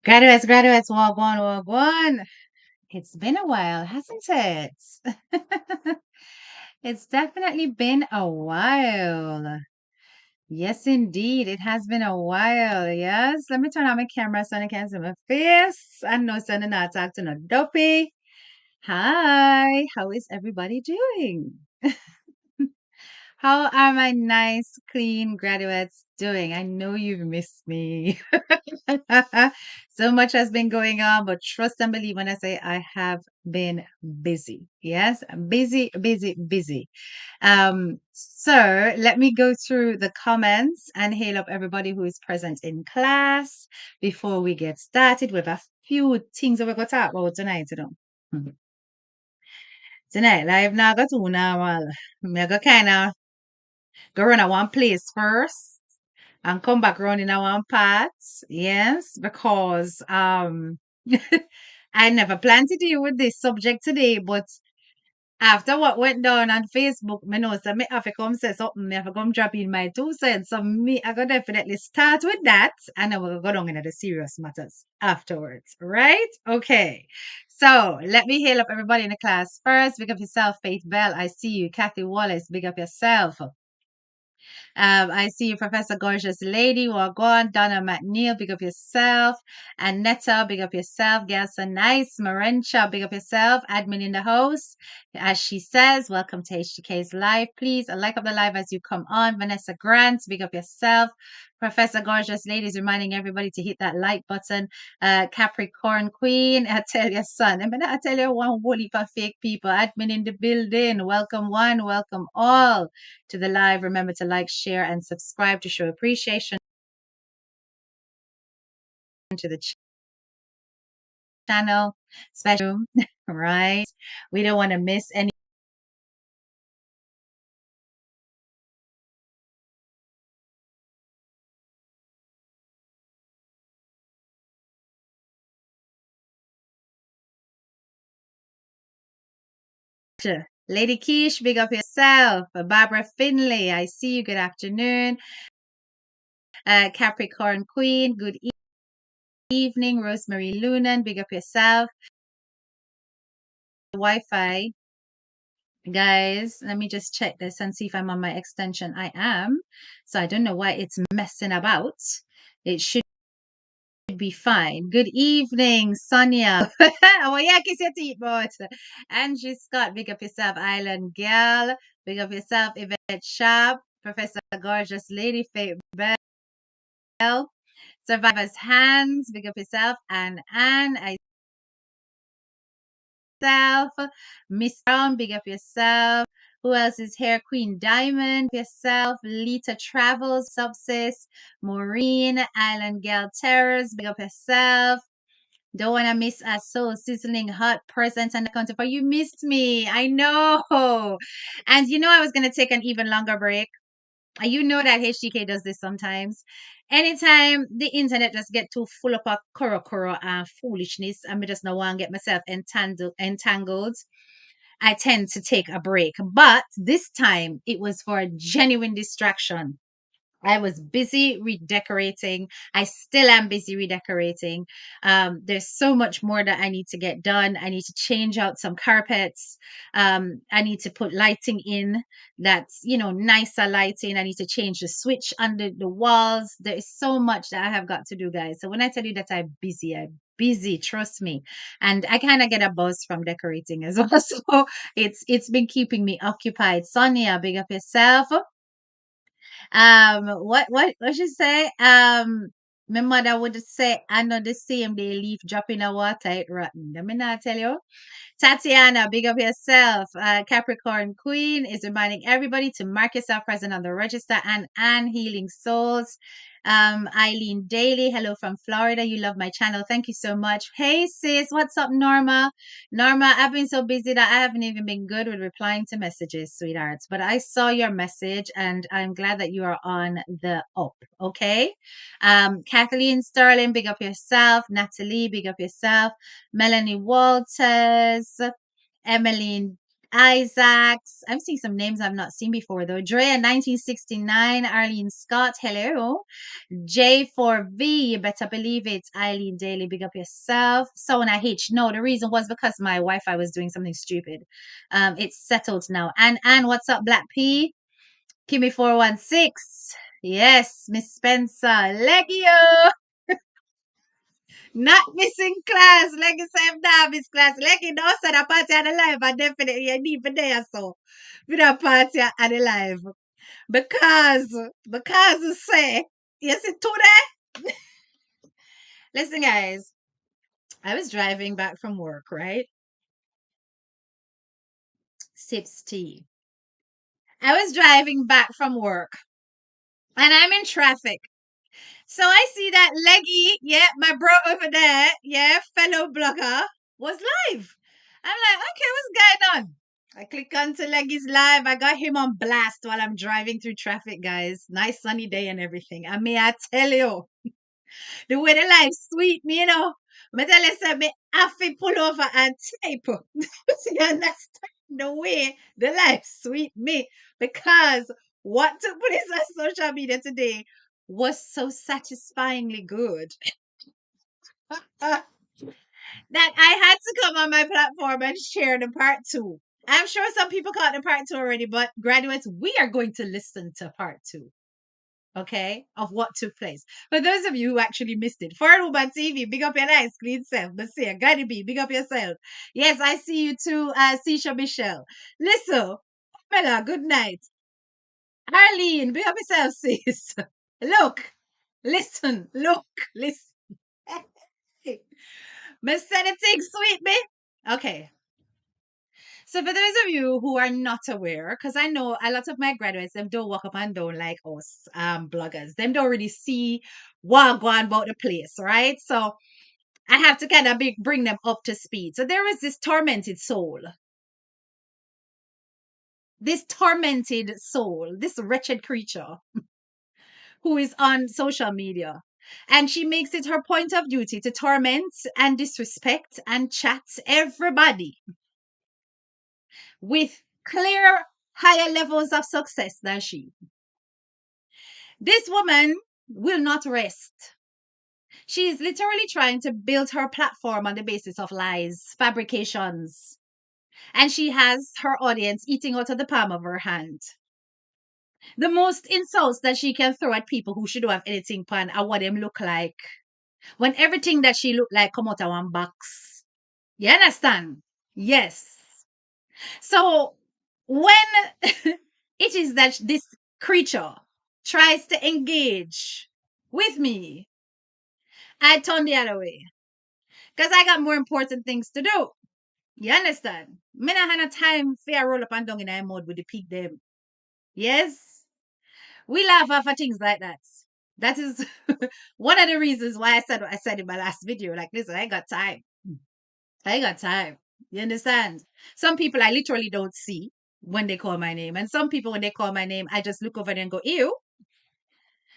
Graduates, wagwan, wagwan. It's been a while, hasn't it? It's definitely been a while. Yes, indeed. It has been a while. Yes. Let me turn on my camera so I can see my face. I know sending not talk to no dopey. Hi. How is everybody doing? How are my nice, clean graduates doing? I know you've missed me. So much has been going on, but trust and believe when I say I have been busy. Yes, busy, busy, busy. So let me go through the comments and hail up everybody who is present in class before we get started with a few things that we're going to talk about tonight. Mhm. Tonight, live now got to normal. Me go kind of go run at one place first and come back around in a one part. Yes, because I never planned to deal with this subject today, but after what went down on Facebook, me know so me have to come say something, me have to come drop in my 2 cents. So me I go definitely start with that and then we'll go down into the serious matters afterwards. Right? Okay. So let me hail up everybody in the class first. Big up yourself, Faith Bell. I see you. Kathy Wallace, big up yourself. I see you, Professor Gorgeous Lady. Wagwan, Donna McNeil, big up yourself. Annetta, big up yourself. Gelsa Nice, Marencha, big up yourself. Admin in the house. As she says, welcome to HTK's live. Please like up the live as you come on. Vanessa Grant, big up yourself. Professor Gorgeous Lady is reminding everybody to hit that like button. Capricorn Queen, I tell your son. I tell you one whole heap of fake people. Admin in the building. Welcome one, welcome all to the live. Remember to like, share, and subscribe to show appreciation to the channel. Special, right? We don't want to miss any. Lady Keish, big up yourself. Barbara Finley, I see you. Good afternoon. Capricorn Queen, good evening. Rosemary Lunan, big up yourself. Wi-Fi. Guys, let me just check this and see if I'm on my extension. I am. So I don't know why it's messing about. It should be fine. Good evening, Sonia. Oh, yeah, kiss your teeth, but Angie Scott, big up yourself, Island Gal. Big up yourself, Yvette Sharp, Professor Gorgeous Lady, Faith Bell. Survivor's Hands, big up yourself, and Anne. I yourself. Miss Brown, big up yourself. Who else is here? Queen Diamond, yourself. Lita Travels, Subsis. Maureen, Island Gal Terrors, big up yourself. Don't want to miss a soul sizzling hot present and account for you missed me. I know. And you know I was gonna take an even longer break. You know that HTK does this sometimes. Anytime the internet just get too full of a koro and foolishness, and me just no want to get myself entangled, I tend to take a break. But this time it was for a genuine distraction. I was busy redecorating. I still am busy redecorating. There's so much more that I need to get done. I need to change out some carpets. I need to put lighting in that's, nicer lighting. I need to change the switch under the walls. There is so much that I have got to do, guys. So when I tell you that I'm busy, trust me. And I kind of get a buzz from decorating as well. So it's been keeping me occupied. Sonia, big up yourself. What should say? My mother would say, I know the same day leaf drop in the water, it rotten. Let me not tell you. Tatiana, big up yourself. Capricorn Queen is reminding everybody to mark yourself present on the register. And Healing Souls. Eileen Daly, hello from Florida. You love my channel. Thank you so much. Hey sis, what's up, Norma? Norma, I've been so busy that I haven't even been good with replying to messages, sweethearts. But I saw your message and I'm glad that you are on the up. Okay. Kathleen Sterling, big up yourself. Natalie, big up yourself. Melanie Walters, Emmeline Isaacs. I'm seeing some names I've not seen before though. Drea 1969, Arlene Scott, hello. J4V, you better believe it. Eileen Daly, big up yourself. Sona H. No, the reason was because my Wi-Fi was doing something stupid. It's settled now. And what's up, Black P? Kimmy 416. Yes, Miss Spencer. Legio. Not missing class. Leggy same now, Miss Class. Leggy no said a party at the live. I definitely I need for there so. With a party at the live. Because you say, yes, it today. Listen, guys. I was driving back from work, right? Sips tea. I was driving back from work and I'm in traffic. So I see that Leggy, yeah, my bro over there, yeah, fellow blogger, was live. I'm like, okay, what's going on? I click onto Leggy's live. I got him on blast while I'm driving through traffic, guys. Nice sunny day and everything. And may I tell you, the way the life sweet me, you know. Me tell you, say, me have to pull over and type. You understand the way the life sweet me? Because what took place on social media today was so satisfyingly good that I had to come on my platform and share the part two. I'm sure some people caught the part two already, but graduates, we are going to listen to part two. Okay, of what took place. For those of you who actually missed it, Foreign Woman TV, big up your nice clean self. Monsieur, Gadi B, big up yourself. Yes, I see you too, Sisha Michelle. Listen, Pamela, good night. Arlene, big up yourself, sis. Look, listen. Miss anything sweet me? Okay. So for those of you who are not aware, because I know a lot of my graduates, them don't walk up and down like us, bloggers. Them don't really see what going about the place, right? So I have to kind of bring them up to speed. So there is this tormented soul, this wretched creature who is on social media. And she makes it her point of duty to torment and disrespect and chat everybody with clear higher levels of success than she. This woman will not rest. She is literally trying to build her platform on the basis of lies, fabrications, and she has her audience eating out of the palm of her hand. The most insults that she can throw at people who should have anything pan are what them look like. When everything that she look like come out of one box. You understand? Yes. So when it is that this creature tries to engage with me, I turn the other way. Because I got more important things to do. You understand? Me not have no time for roll up and down in a mud with the pig them. Yes? We laugh off of things like that. That is one of the reasons why I said what I said in my last video. Like, listen, I ain't got time. I ain't got time. You understand? Some people I literally don't see when they call my name. And some people, when they call my name, I just look over there and go, ew.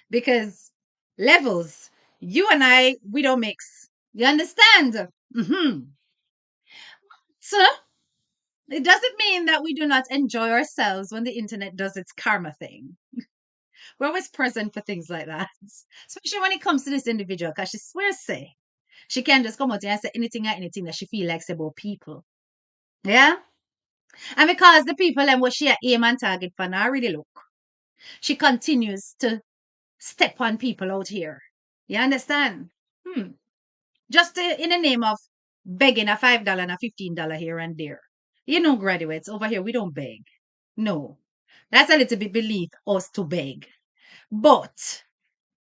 Because levels, you and I, we don't mix. You understand? Mm-hmm. So it doesn't mean that we do not enjoy ourselves when the internet does its karma thing. We're always present for things like that. Especially when it comes to this individual, because she swears say she can just come out here and say anything or anything that she feel like about people. Yeah? And because the people and what she aim and target for now really look, she continues to step on people out here. You understand? Just in the name of begging a $5 and a $15 here and there. You know, graduates, over here, we don't beg. No. That's a little bit beneath us to beg. But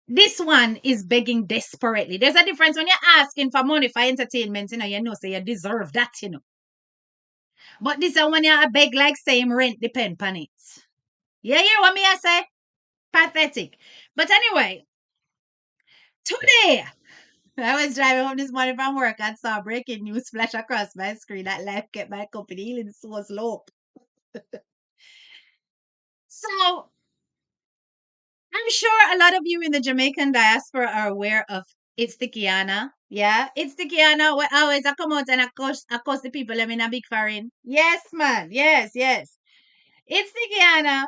this one is begging desperately. There's a difference when you're asking for money for entertainment, you know, so you deserve that, you know. But this one when you beg like same rent depend on it. You hear what me I say? Pathetic. But anyway, today I was driving home this morning from work and saw breaking news flash across my screen that life kept my company healing so slow. So I'm sure a lot of you in the Jamaican diaspora are aware of It's the Kiana. Yeah, it's the Kiana. We always I come out and I cuss the people I'm in a big foreign. Yes, man. Yes, yes. It's the Kiana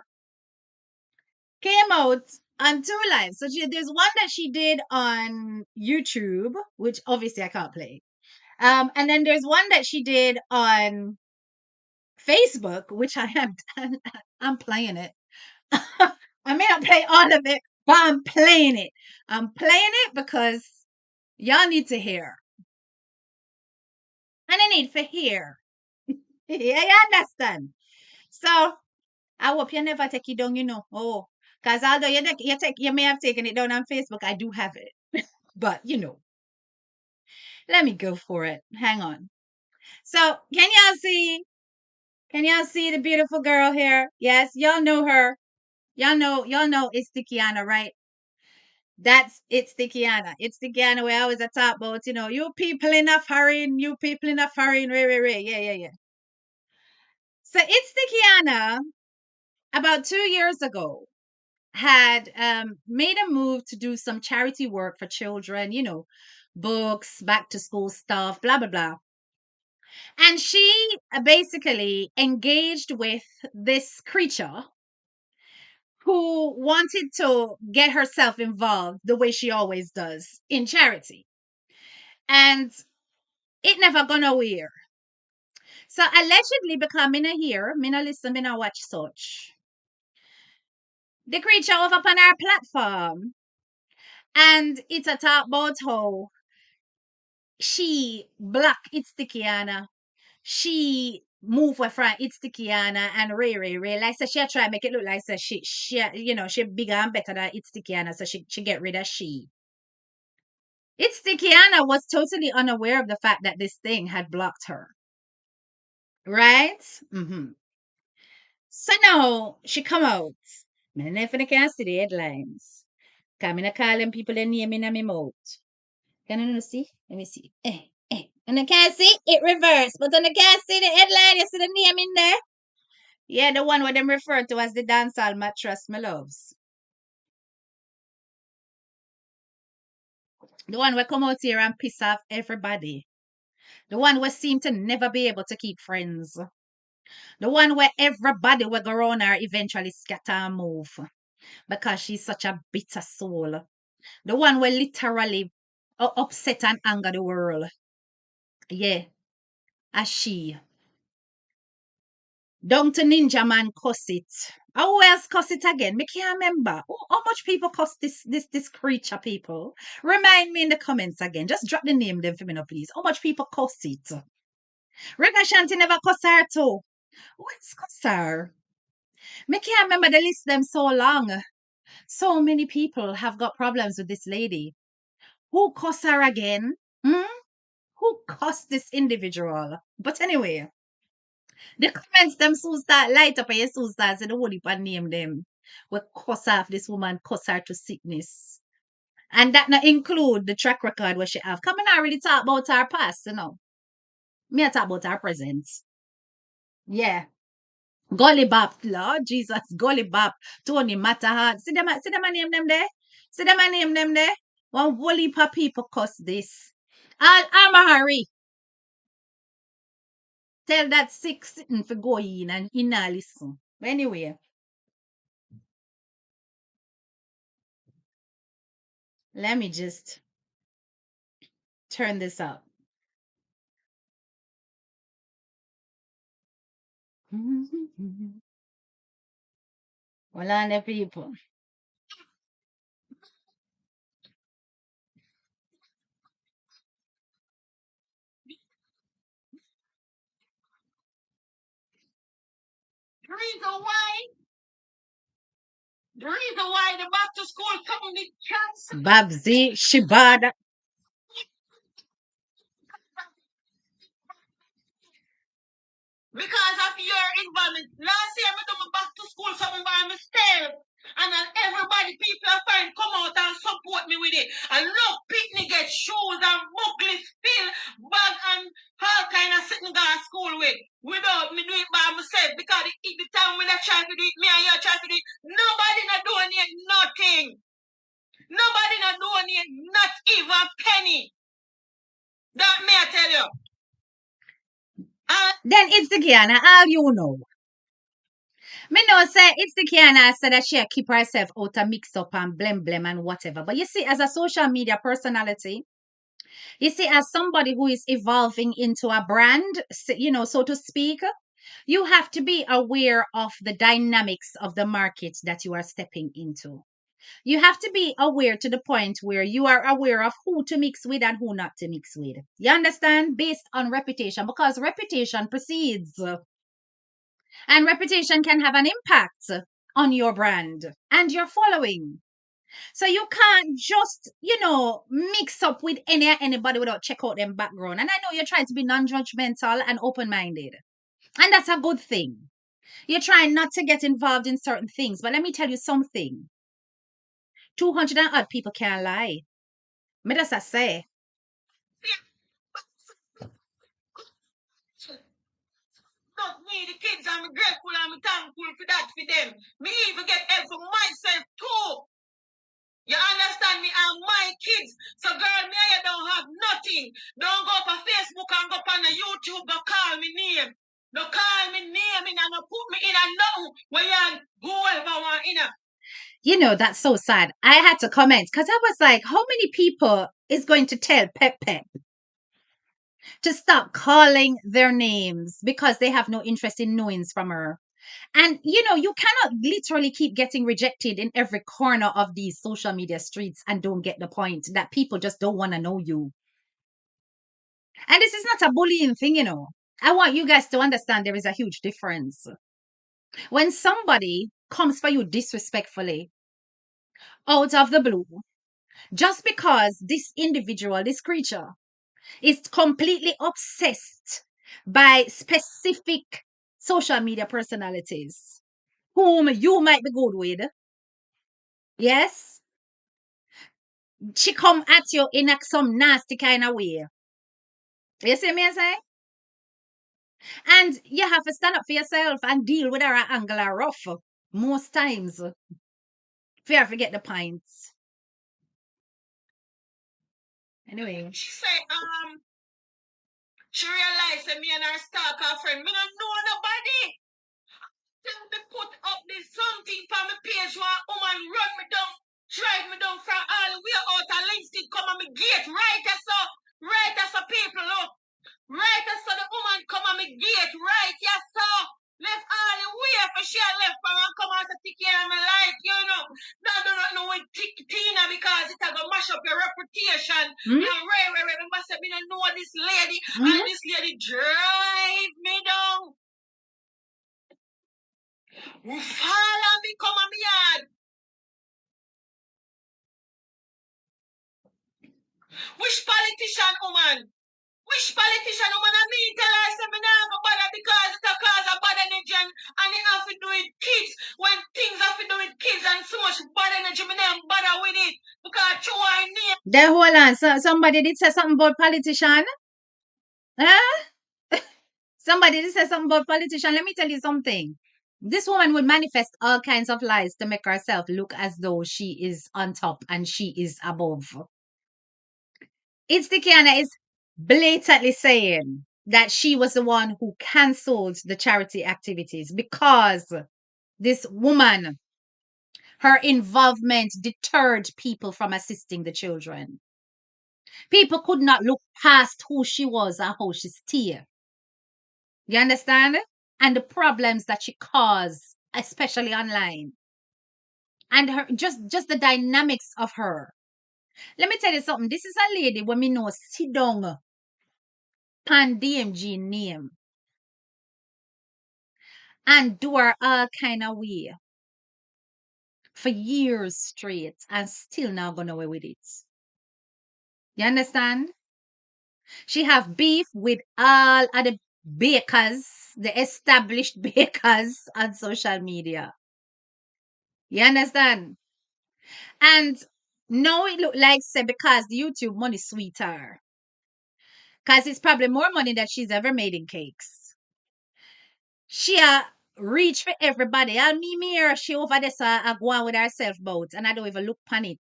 came out on two lives. So there's one that she did on YouTube, which obviously I can't play. And then there's one that she did on Facebook, which I am I'm playing it. I may not play all of it, but I'm playing it. I'm playing it because y'all need to hear. And I need for hear. Yeah, you understand? So I hope you never take it down, you know. Oh, because although you may have taken it down on Facebook, I do have it. But you know, let me go for it. Hang on. So can y'all see? Can y'all see the beautiful girl here? Yes, y'all know her. Y'all know it's the Kiana, right? That's it's the Kiana. It's the Kiana where I was at top about, you know, you people in a foreign, you people in a foreign, re. Yeah, yeah, yeah. So it's the Kiana about 2 years ago had made a move to do some charity work for children, you know, books, back to school stuff, blah, blah, blah. And she basically engaged with this creature who wanted to get herself involved the way she always does in charity. And it never gone nowhere. So allegedly becoming a here, me no listen, me no watch such. The creature over upon our platform. And it's a talk about how she black it's the Kiana. She move with from it's the Kiana and Ray. Like so she try make it look like so she you know she bigger and better than it's the Kiana, so she get rid of she. It's the Kiana was totally unaware of the fact that this thing had blocked her. Right? Mm-hmm. So now she come out. Me never can see the headlines. Come in calling people their name in my mouth. Can you see? Let me see. And I can't see it reverse, but then I can't see the headline. You see the name in there? Yeah, the one where them refer to as the dancehall mattress, my loves. The one where come out here and piss off everybody. The one where seem to never be able to keep friends. The one where everybody will go around her eventually scatter and move because she's such a bitter soul. The one where literally upset and anger the world. Yeah, as she. Down to Ninja Man cuss it. Who else cuss it again? Me can't remember. How much people cuss this creature, people? Remind me in the comments again. Just drop the name them for me now, please. How much people cuss it? Reggae Shanti never cuss her too. Who else cuss her? Me can't remember the list them so long. So many people have got problems with this lady. Who cuss her again? Hmm? Who cussed this individual? But anyway, the comments them soon start light up and you soon start say the whole heap and name them. We cuss off this woman, cuss her to sickness. And that not include the track record where she have. Come on, I really talk about her past, you know. Me I talk about her present. Yeah. Gully Bop, Lord Jesus, Gully Bop, Tony Matterhart. See them a name them there? See them a name them there? One whole heap of people cuss this. I'm a hurry. Tell that sick sitting for go in and in listen. But anyway, let me just turn this up. Well, on the people. The reason why the back to school coming with chance. Babsy, Shibada. Because of your involvement. Last year, I done my back to school something by myself. And then everybody, people are fine, come out and support me with it. And look, picnic get shoes and booklets, still, bag and all kind of sitting down school with. Without me do it by myself. Because the time when I try to do it, me and you try to do it, nobody not doing it, nothing. Nobody not donate, not even a penny. That may I tell you. Then it's the Kiana, all you know. Me know say it's the Kiana said that she keep herself out of mix up and blem and whatever. But you see, as a social media personality, you see, as somebody who is evolving into a brand, so to speak, you have to be aware of the dynamics of the market that you are stepping into. You have to be aware to the point where you are aware of who to mix with and who not to mix with. You understand? Based on reputation, because reputation precedes, and reputation can have an impact on your brand and your following. So you can't just, mix up with anybody without check out them background. And I know you're trying to be non-judgmental and open-minded. And that's a good thing. You're trying not to get involved in certain things. But let me tell you something. 200 and odd people can't lie. Me just a say. Not me, the kids, I'm grateful, I'm thankful for that for them. Me even get help for myself too. You understand me? And my kids. So girl, me I don't have nothing. Don't go up on Facebook and go up on the YouTube, go call me name. Don't call me name in and don't put me in a nothing where you whoever want in a. That's so sad. I had to comment because I was like, how many people is going to tell Pepe to stop calling their names because they have no interest in knowings from her? And you cannot literally keep getting rejected in every corner of these social media streets and don't get the point that people just don't want to know you. And this is not a bullying thing. I want you guys to understand there is a huge difference. When somebody comes for you disrespectfully out of the blue, just because this individual, this creature, is completely obsessed by specific social media personalities whom you might be good with. Yes, she come at you in some nasty kind of way. You see me say? And you have to stand up for yourself and deal with her angle or rough most times. Fear forget the points. Anyway. She say, she realized that me and her stalk her friend. Me don't know nobody. Then me put up this something for my page one woman run me down, drive me down from all the way out and Livingston come on me gate. Right as a people look. Right as the woman come on me gate. Right, yes sir. Left all the way for she left for and come out to take care of my life, Now do not know with Tina because it will mash up your reputation. Mm-hmm. And right, me must say me don't know this lady, and this lady drive me down. Follow me, come on me yard. Which politician woman? Which politician woman I mean tell her say me nah go bother because it a cause a bad energy and it have to do with kids. When things have to do with kids and so much bad energy, me nah bother with it. Because you are near. Then hold on. So somebody did say something about politician? Huh? Somebody did say something about politician. Let me tell you something. This woman would manifest all kinds of lies to make herself look as though she is on top and she is above. Kiana is blatantly saying that she was the one who cancelled the charity activities because this woman, her involvement deterred people from assisting the children. People could not look past who she was and how she steered. You understand? And the problems that she caused, especially online. And her just the dynamics of her. Let me tell you something. This is a lady when me know sit down pan DMG name and do her all kind of way for years straight and still not gonna away with it. You understand? She have beef with all of the bakers, the established bakers on social media. You understand? And now it look like say because the YouTube money sweeter. Because it's probably more money that she's ever made in cakes. She reach for everybody. And me here, she over there so I go on with herself boat and I don't even look pan it.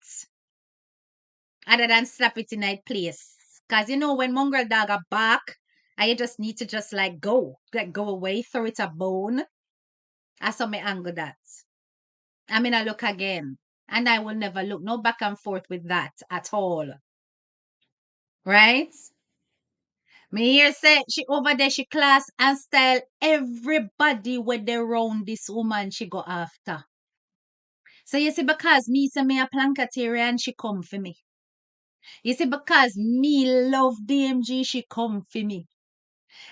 other than slap it in a place. Cause you know when mongrel dog are back, and you just need to just like go away, throw it a bone. I saw me anger that. I mean, I look again, and I will never look no back and forth with that at all, right? Me here say she over there, she class and style everybody with they round this woman she go after. So you see, because me say me a plankatarian, she come for me. You see, because me love DMG, she come for me.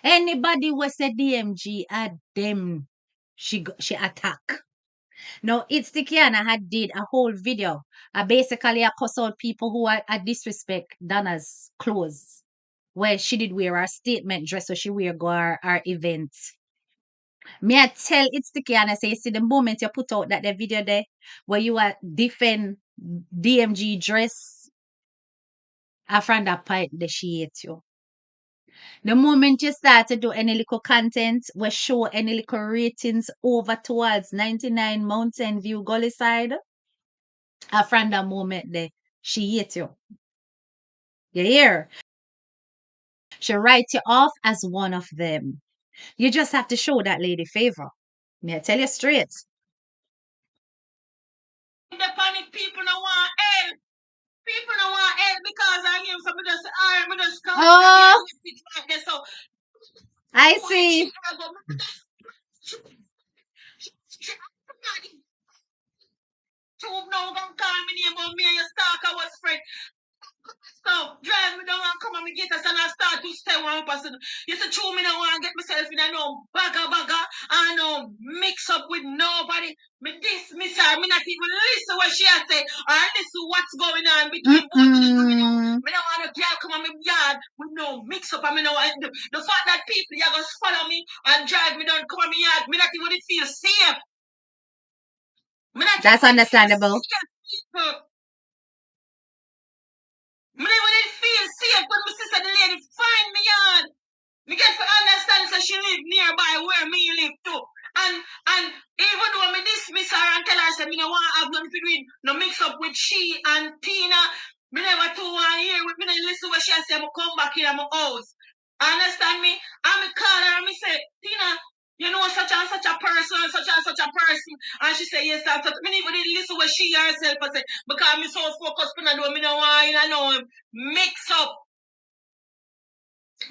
Anybody who say DMG at them, she attack. Now, it's the Kiana had did a whole video. Basically, I cuss out people who are disrespect Donna's clothes. Where she did wear her statement dress, so she wear go her event. Me I tell it's the Kiana say, see the moment you put out that the video there, where you are defend DMG dress, a friend that pipe the she hate you. The moment you start to do any little content, we show any little ratings over towards 99 Mountain View Gully side, a friend that moment there, she hate you. You hear? She write you off as one of them. You just have to show that lady favor. Me I tell you straight. The panic people don't want help. People don't want help because I hear some just me just come in again Oh, with it like this. So I who is see. she? Two now gonna call me name about me and your stalker was friend. So drive me down and come and me get us and I start to stay one person. You say true me don't want to get myself in a no bagger and no mix up with nobody. Me this, me sir, me not even listen what she has say or listen what's going on between both of them. Mm-mm. Me don't want a girl come on me yard with no mix up and me know the fact that people you gonna follow me and drive me down come on me yard, me not even feel safe. Me not That's even feel understandable. safe, people. Me never did feel safe when my sister the lady find me yard. Me get to understand that she live nearby where me live too. And even though me dismiss her and tell her say me no want have nothing to do with no mix up with she and Tina, me never too want hear with me no listen what she say. Me come back in my house. Understand me? And me call her and me say, Tina, you know such and such a person, such and such a person. And she say, yes, that's me even didn't listen what she herself say because me so focused on do me no want you know mix up.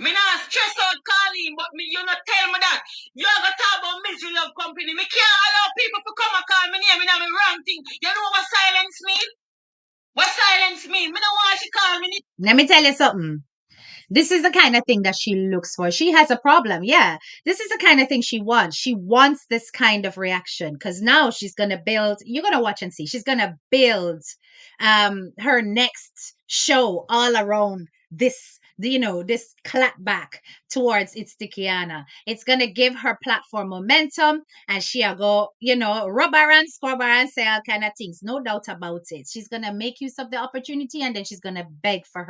Me not stress out calling, but me you not tell me that. You have to talk about misery love company. Me can't allow people to come and call me name in a wrong thing. You know what silence mean? What silence mean? Me don't want she call me name. Let me tell you something. This is the kind of thing that she looks for. She has a problem. Yeah. This is the kind of thing she wants. She wants this kind of reaction because now she's going to build, you're going to watch and see. She's going to build her next show all around this, this clapback towards It's Tikiana. It's going to give her platform momentum and she'll go, rub her and scrub her and say all kind of things. No doubt about it. She's going to make use of the opportunity and then she's going to beg for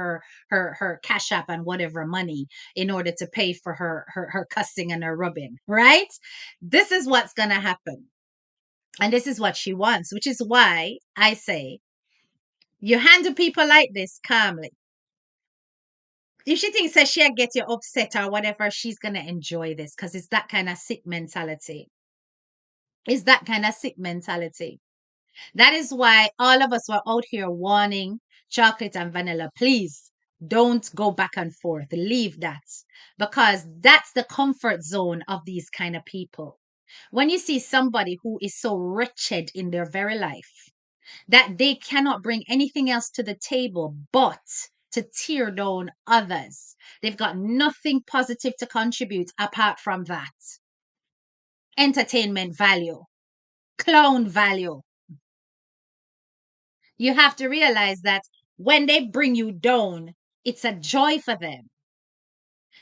her cash app and whatever money in order to pay for her cussing and her rubbing, right? This is what's going to happen. And this is what she wants, which is why I say you handle people like this calmly. If she thinks that she'll get you upset or whatever, she's going to enjoy this because it's that kind of sick mentality. It's that kind of sick mentality. That is why all of us were out here warning chocolate and vanilla. Please don't go back and forth. Leave that because that's the comfort zone of these kind of people. When you see somebody who is so wretched in their very life that they cannot bring anything else to the table but to tear down others, they've got nothing positive to contribute apart from that. Entertainment value, clown value. You have to realize that when they bring you down, it's a joy for them.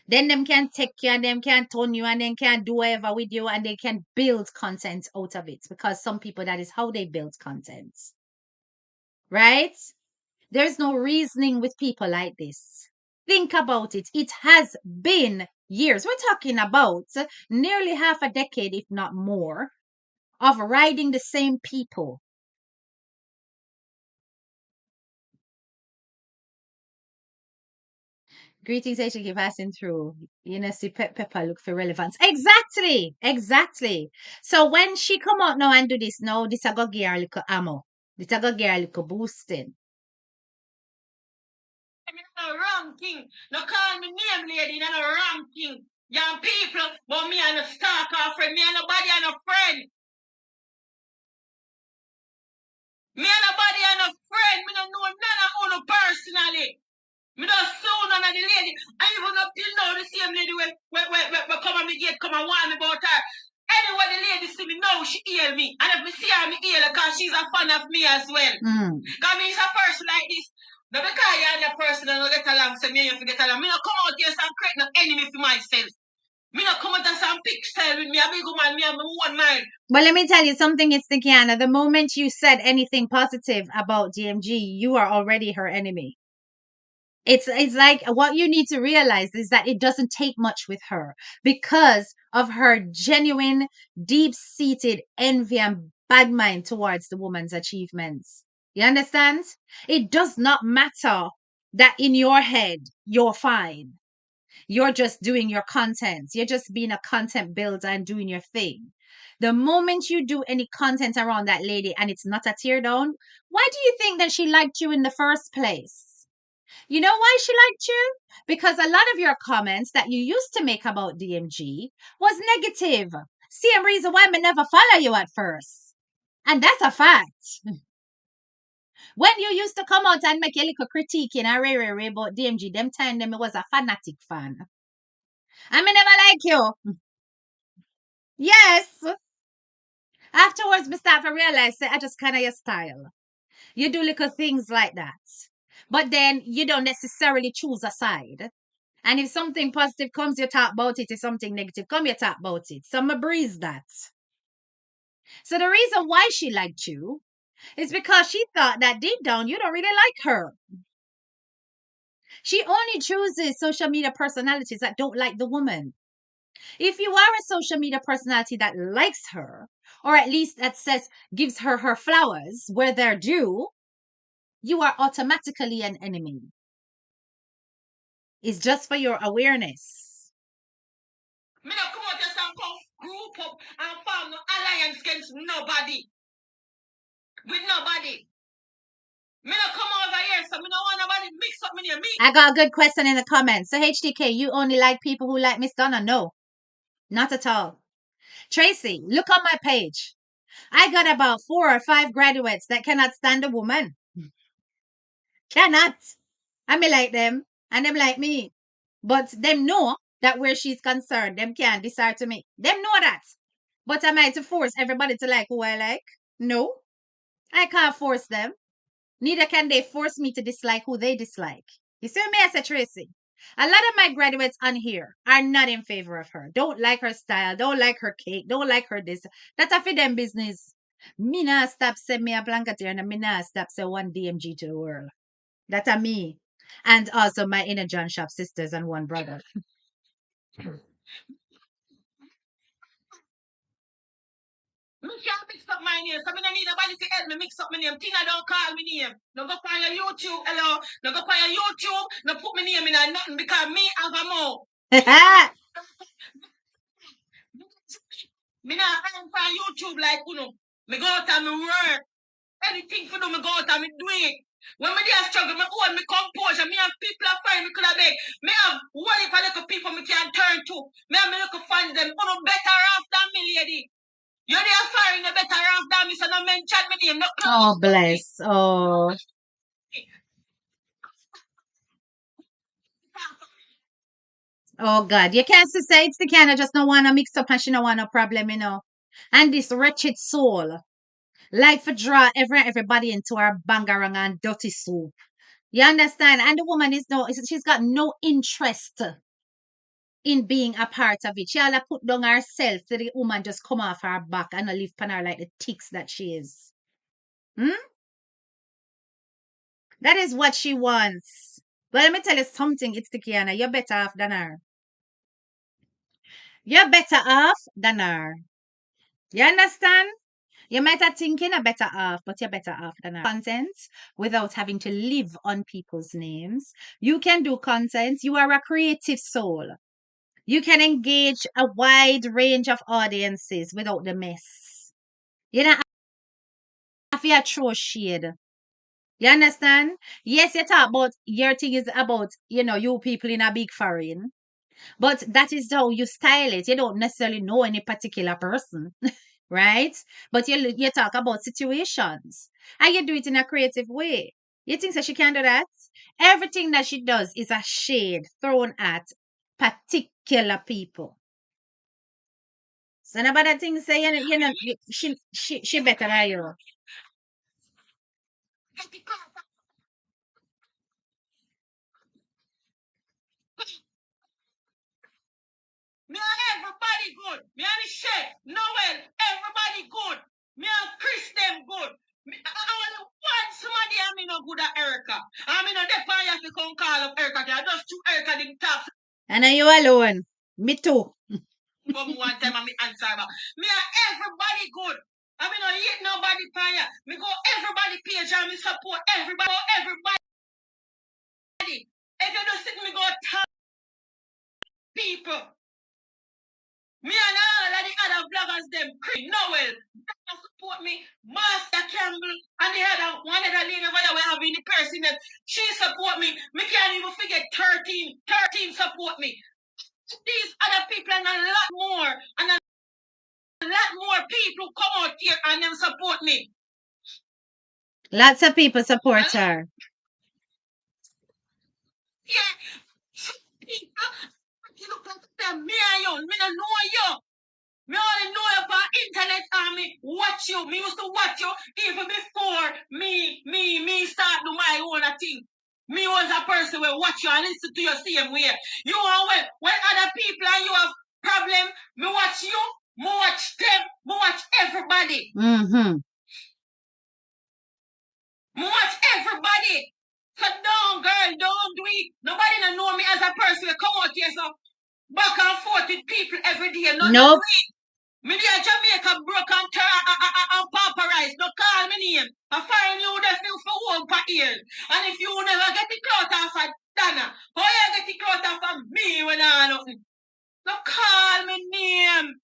Then them can take you and them can turn you and then can do whatever with you and they can build content out of it because some people that is how they build content. Right? There's no reasoning with people like this. Think about it. It has been years. We're talking about nearly half a decade, if not more, of riding the same people. Greetings, HK, keep passing through. You know, see Pepper look for relevance. Exactly. Exactly. So when she come out now and do this, now this a go give her a little ammo. This a go give her a little boosting. No wrong thing. No call me name, lady. No wrong thing. Young people, but me and a stalker friend. Me and nobody and a friend. Me and nobody and a friend. Me don't know none of you personally. Me don't sue none of the lady. I even up till now the same lady when come on me gate, come and warn me about her. Anyway, the lady see me now, she heal me. And if me see her, me heal her because she's a fan of me as well. Because me is a person like this. Now because you're a person and I get along, so me and you forget along. Me not come out here and create no enemy for myself. Me not come out and some big style with me, a big woman, me and my one mind. But let me tell you something, it's Kiana. The moment you said anything positive about DMG, you are already her enemy. It's like what you need to realize is that it doesn't take much with her because of her genuine, deep-seated envy and bad mind towards the woman's achievements. You understand? It does not matter that in your head you're fine. You're just doing your content. You're just being a content builder and doing your thing. The moment you do any content around that lady and it's not a tear down, why do you think that she liked you in the first place? You know why she liked you? Because a lot of your comments that you used to make about DMG was negative. Same reason why I never follow you at first. And that's a fact. When you used to come out and make a little critique in a rare about DMG, them time them was a fanatic fan. I may never like you. Yes. Afterwards, me start to realize that I just kind of your style. You do little things like that. But then you don't necessarily choose a side. And if something positive comes, you talk about it. If something negative comes, you talk about it. So I'm breeze that. So the reason why she liked you is because she thought that deep down you don't really like her. She only chooses social media personalities that don't like the woman. If you are a social media personality that likes her, or at least that says gives her flowers where they're due, you are automatically an enemy. It's just for your awareness. Me not come out just and come group up and form no alliance against nobody. With nobody. Me not come over here, so me not want nobody mix up me and me. I got a good question in the comments. So HDK, you only like people who like Miss Donna? No, not at all. Tracy, look on my page. I got about 4 or 5 graduates that cannot stand a woman. Cannot. I me like them, and them like me. But them know that where she's concerned, them can't decide to me. Them know that. But am I to force everybody to like who I like? No. I can't force them. Neither can they force me to dislike who they dislike. You see what I say, Tracy? A lot of my graduates on here are not in favor of her. Don't like her style, don't like her cake, don't like her this. That's a for them business. Me not stop say me a blanketeer and me not stop say one DMG to the world. That's a me. And also my inner John Shop sisters and one brother. Me can't mix up my name, so me don't need nobody to help me mix up my name. Tina don't call me name. No go find your YouTube, hello. No go find your YouTube. No put my name in a nothing because me have a more. Me not find YouTube like you know. Me go out and me work. Anything for do me go out and me do it. When me there struggle, me hold me composure. Me have people that find me could have beg. Me have one if I little people me can turn to. Me have me little fans them. You know better off than me, lady. You're there firing the better off than me, so no mention me name. No Oh, bless. Oh. Oh God, you can't say it's the kind of just no wanna mix up and she no want no problem, you know. And this wretched soul, like for draw everybody into her bangarang and dirty soup. You understand? And the woman she's got no interest in being a part of it. She all put down herself to the woman just come off her back and not live upon her like the ticks that she is. Hmm? That is what she wants. But let me tell you something, it's the Kiana. You're better off than her. You're better off than her. You understand? You might have thinking a better off, but you're better off than content without having to live on people's names. You can do content. You are a creative soul. You can engage a wide range of audiences without the mess. You don't have to throw shade. You understand? Yes, you talk about your thing is about, you people in a big foreign. But that is how you style it. You don't necessarily know any particular person, right? But you talk about situations and you do it in a creative way. You think that she can do that? Everything that she does is a shade thrown at particular people. So nobody thinks say she better than you. Me and everybody good. Me and the Chef, Noel, everybody good. Me and Chris them good. I only want somebody and me no good at Erica. I mean, no depend you have to come call up Erica. I just two Erica didn't talk. And are you alone? Me too. Come one time and me answer back. Me and everybody good. I mean, no hate nobody pan ya. Me go everybody page and me support everybody. Everybody. If you don't sit me go tell people. Me and all of the other bloggers, them, Chris, Noel, support me, Master Campbell, and the other one of the lady over there we have in the person that she support me. Me can't even forget 13 support me. These other people and a lot more, and a lot more people come out here and them support me. Lots of people support her. Yeah, people, you look like them, me and you, me don't know you. Me only know you about internet and me watch you. Me used to watch you even before me start do my own thing. Me was a person who watch you and listen to you same way. You are when other people and you have problem, me watch you, me watch them, me watch everybody. Mm-hmm. Me watch everybody. So don't girl, don't do it. Nobody don't know me as a person who come out here so back and forth with people every day. Not Nope. do it. Me there Jamaica broke and pauperized. Don't call me name. I find you the feel for one per ear. And if you never get the clout off of Dana, how you get the clout off of me when I nothing? Don't call me name.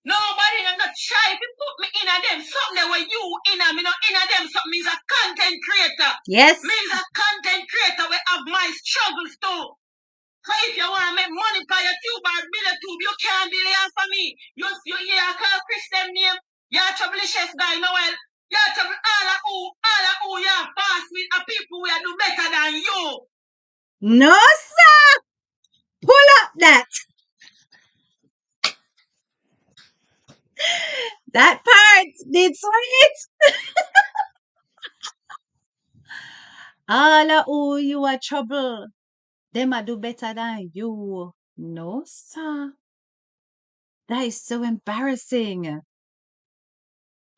Nobody not try to put me in a them something where you in a me not in a them something. Me's a content creator. Yes. Me's a content creator where have my struggles too. So if you want to make money for your tube or build a tube, you can't delay for me. You hear call Chris them name. You're trouble chef guy Noel. You're trouble all of who you're fast with are people who do better than you. No, sir. Pull up that. That part did sweet. All of who you are trouble. Them a do better than you. No, sir. That is so embarrassing.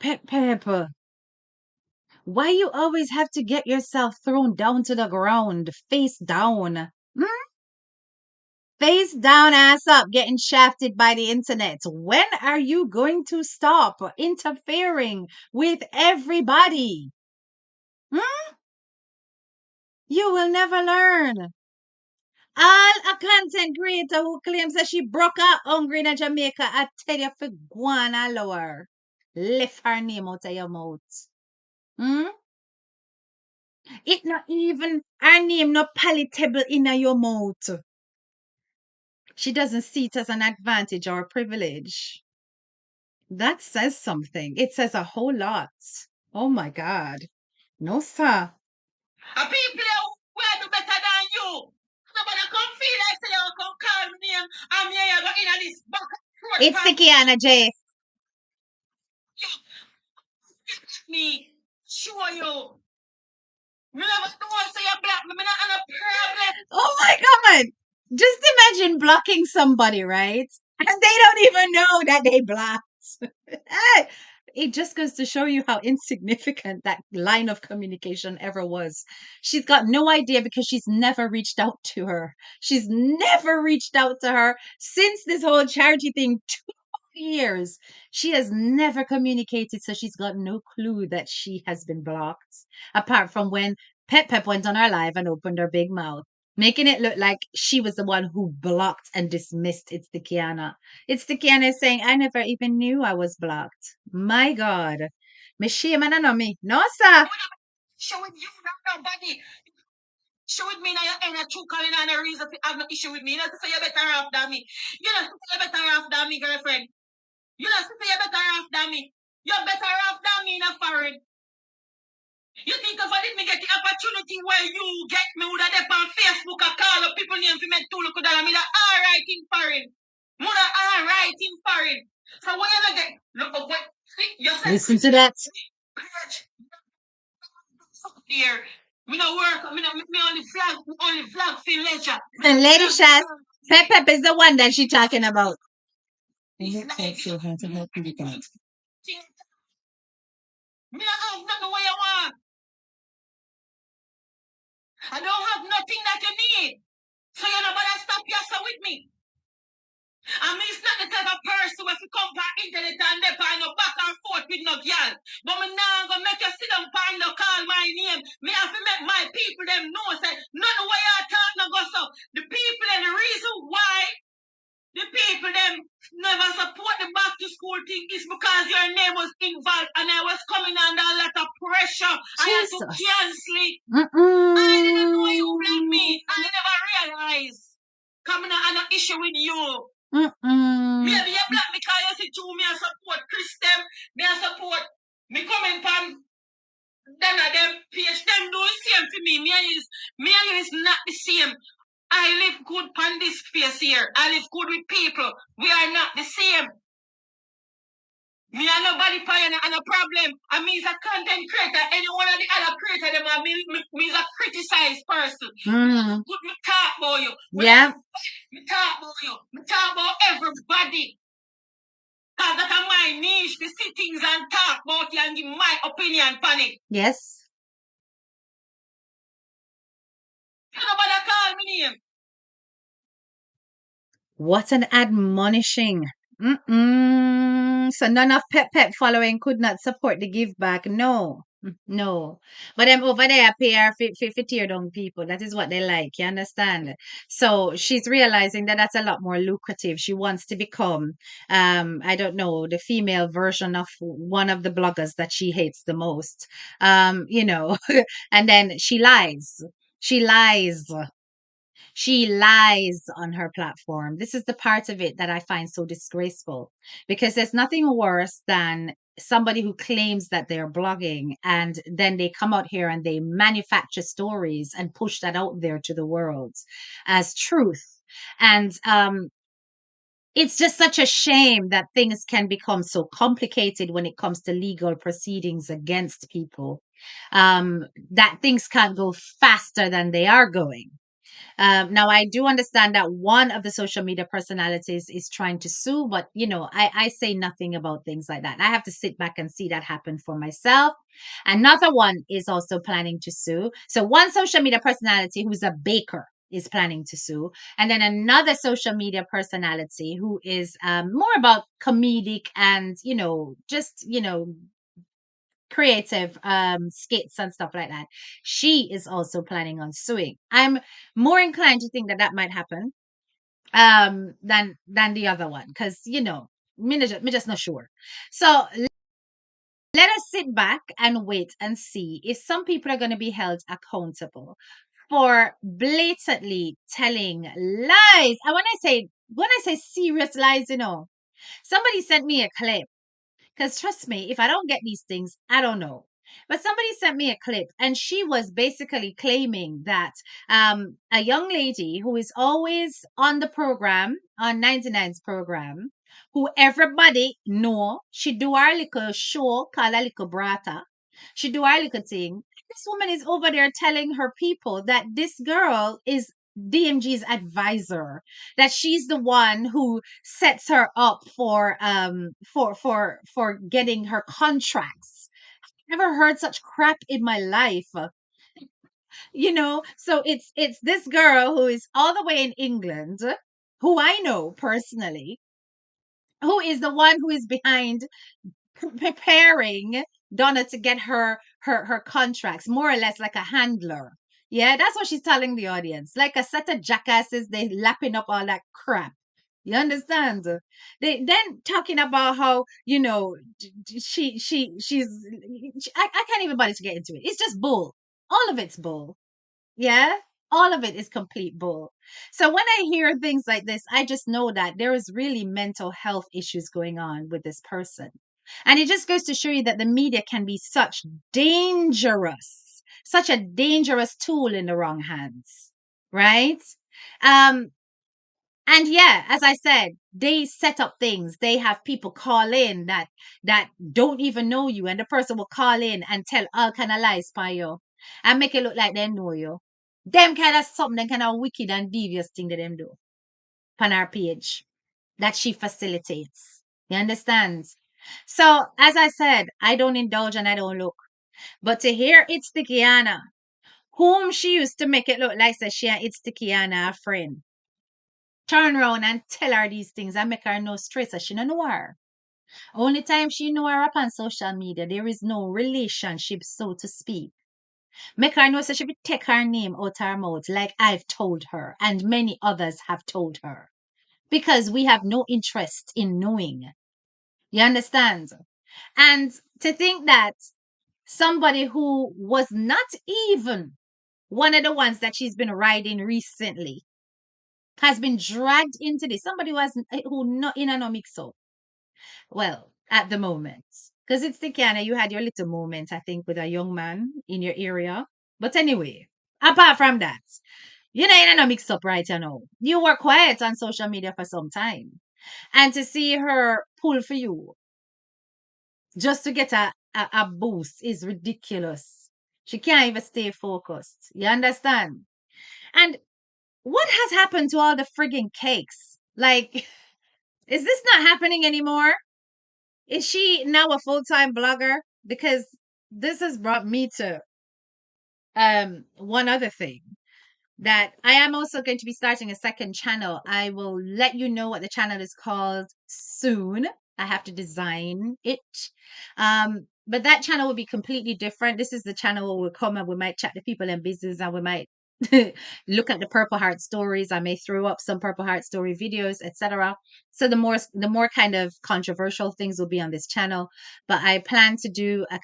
Pepper. Why you always have to get yourself thrown down to the ground, face down? Hmm? Face down, ass up, getting shafted by the internet. When are you going to stop interfering with everybody? Hmm? You will never learn. All a content creator who claims that she broke out hungry in Jamaica, I tell you for go on allow her. Lift her name out of your mouth. Hmm? It not even her name not palatable in your mouth. She doesn't see it as an advantage or a privilege. That says something. It says a whole lot. Oh my God. No, sir. People who do better than you. Nobody come feel like say you come call me name. I'm here you go in this back. It's the Kiana J. Me show you. Me never know say you black me. Me not have a problem. Oh my God. Just imagine blocking somebody, right? And they don't even know that they blocked. It just goes to show you how insignificant that line of communication ever was. She's got no idea because she's never reached out to her. She's never reached out to her since this whole charity thing years. She has never communicated, so she's got no clue that she has been blocked. Apart from when Pep Pep went on her live and opened her big mouth, making it look like she was the one who blocked and dismissed It's the Kiana. It's the Kiana saying, I never even knew I was blocked. My God. Me shame and I know me. No, sir. Show with you, not nobody. Show with me now you ain't a true calling and a reason to have no issue with me. You know, so you're better off than me. You know, so you're better off than me, girlfriend. You know, so you're better off than me. You're better off than me in a foreign. You think if I didn't get the opportunity where you get me would have dep on Facebook or call up people name for me to look at me that alright in foreign. Mother alright in foreign. So when you get look up what see you said Listen to that. here. Me no work, me only vlog for leisure. And Lady Shaz, Pep Pep is the one that she talking about. Me don't have nothing what you want. I don't have nothing that you need. So you know better stop yourself with me. I mean, it's not the type of person who if come back internet and they find no back and forth with no girl. But me now gonna make you sit down and no call my name. Me have to make my people them know say nothing why you talk no go so. The people and the reason why the people them never support the back to school thing is because your name was involved and I was coming under a lot of pressure. I had to Jesus. cancel it. Mm-mm. I didn't know you block me. I never realized. Coming on an issue with you. Mm-mm. Maybe you black me because you see to me I support Christian, me I support me coming from then of them page them do the same for me. Me and you is not the same. I live good on this space here. I live good with people. We are not the same. Me and nobody paying and a problem. I mean, as a content creator, any one of the other creator, them are me is a criticized person. Mm. Good me talk about you. Yeah. Me talk about you. Me talk about everybody. Because that's my niche to see things and talk about you and give my opinion on it. Yes. You know what I call me name? What an admonishing. Mm-mm. So none of Pep Pep following could not support the give back. No. No. But them over there appear for tear down people. That is what they like. You understand? So she's realizing that that's a lot more lucrative. She wants to become, I don't know, the female version of one of the bloggers that she hates the most. You know, and then she lies. She lies. She lies on her platform. This is the part of it that I find so disgraceful because there's nothing worse than somebody who claims that they're blogging and then they come out here and they manufacture stories and push that out there to the world as truth. And it's just such a shame that things can become so complicated when it comes to legal proceedings against people, that things can't go faster than they are going. Now, I do understand that one of the social media personalities is trying to sue, but I say nothing about things like that. I have to sit back and see that happen for myself. Another one is also planning to sue. So, one social media personality who's a baker is planning to sue, and then another social media personality who is more about comedic and just creative skits and stuff like that. She is also planning on suing. I'm more inclined to think that that might happen than the other one because me just not sure. So let us sit back and wait and see if some people are going to be held accountable for blatantly telling lies. And when I say serious lies, somebody sent me a clip. Because trust me, if I don't get these things, I don't know. But somebody sent me a clip, and she was basically claiming that a young lady who is always on the program, on 99's program, who everybody know, she do our little show called a little brata. She do our little thing. This woman is over there telling her people that this girl is DMG's advisor, that she's the one who sets her up for getting her contracts. Never heard such crap in my life. So it's this girl who is all the way in England, who I know personally, who is the one who is behind preparing Donna to get her contracts, more or less like a handler. Yeah, that's what she's telling the audience. Like a set of jackasses, they lapping up all that crap. You understand? They then talking about how, I can't even bother to get into it. It's just bull. All of it's bull. Yeah. All of it is complete bull. So when I hear things like this, I just know that there is really mental health issues going on with this person. And it just goes to show you that the media can be such a dangerous tool in the wrong hands. Right? Um, and yeah, as I said, they set up things. They have people call in that don't even know you, and the person will call in and tell all kind of lies by you and make it look like they know you. Them kind of something, them kind of wicked and devious thing that them do on our page that she facilitates. You understand? So as I said, I don't indulge and I don't look. But to hear it's Tikiana, whom she used to make it look like that she and it's Tikiana a friend, turn around and tell her these things and make her know straight so she don't know her. Only time she know her up on social media, there is no relationship, so to speak. Make her know so she will take her name out her mouth like I've told her and many others have told her. Because we have no interest in knowing. You understand? And to think that somebody who was not even one of the ones that she's been riding recently has been dragged into this. Somebody who not in a no mix up. Well, at the moment. Because it's the kind of you had your little moment, I think, with a young man in your area. But anyway, apart from that, you know, in a mix up right now. You were quiet on social media for some time. And to see her pull for you just to get a boost is ridiculous. She can't even stay focused. You understand? And what has happened to all the frigging cakes? Like, is this not happening anymore? Is she now a full-time blogger? Because this has brought me to one other thing that I am also going to be starting a second channel. I will let you know what the channel is called soon. I have to design it. But that channel will be completely different. This is the channel where we'll come and we might chat to people in business and we might look at the Purple Heart stories. I may throw up some Purple Heart story videos, etc. So the more kind of controversial things will be on this channel. But I plan to do a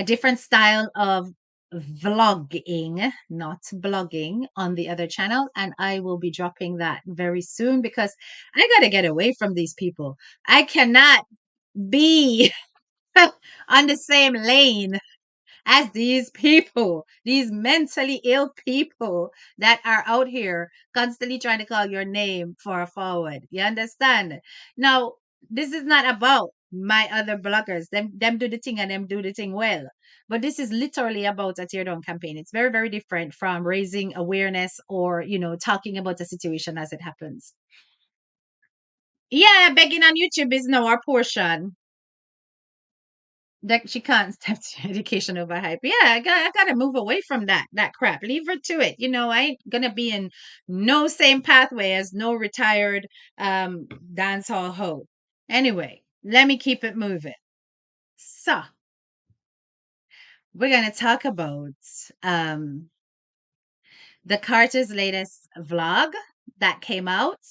different style of vlogging, not blogging, on the other channel. And I will be dropping that very soon because I got to get away from these people. I cannot be on the same lane as these people, these mentally ill people that are out here constantly trying to call your name for a forward. You understand? Now, this is not about my other bloggers. Them do the thing and them do the thing well. But this is literally about a tear down campaign. It's very, very different from raising awareness or, talking about a situation as it happens. Yeah, begging on YouTube is now our portion. That she can't step to education over hype. Yeah, I gotta move away from that crap. Leave her to it. I ain't gonna be in no same pathway as no retired dance hall hoe. Anyway, let me keep it moving. So we're gonna talk about the Carter's latest vlog that came out.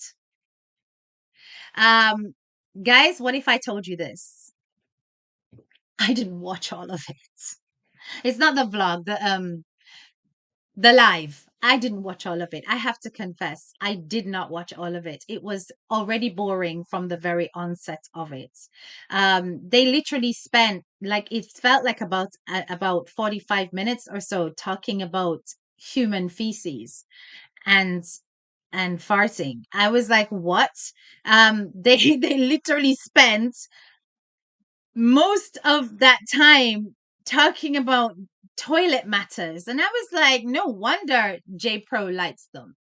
Um guys, what if I told you this? I didn't watch all of it. It's not the vlog, the live. I didn't watch all of it. I have to confess, I did not watch all of it. It was already boring from the very onset of it. They literally spent, like, it felt like about 45 minutes or so talking about human feces and farting. I was like, what? They literally spent most of that time talking about toilet matters. And I was like, no wonder J Pro likes them.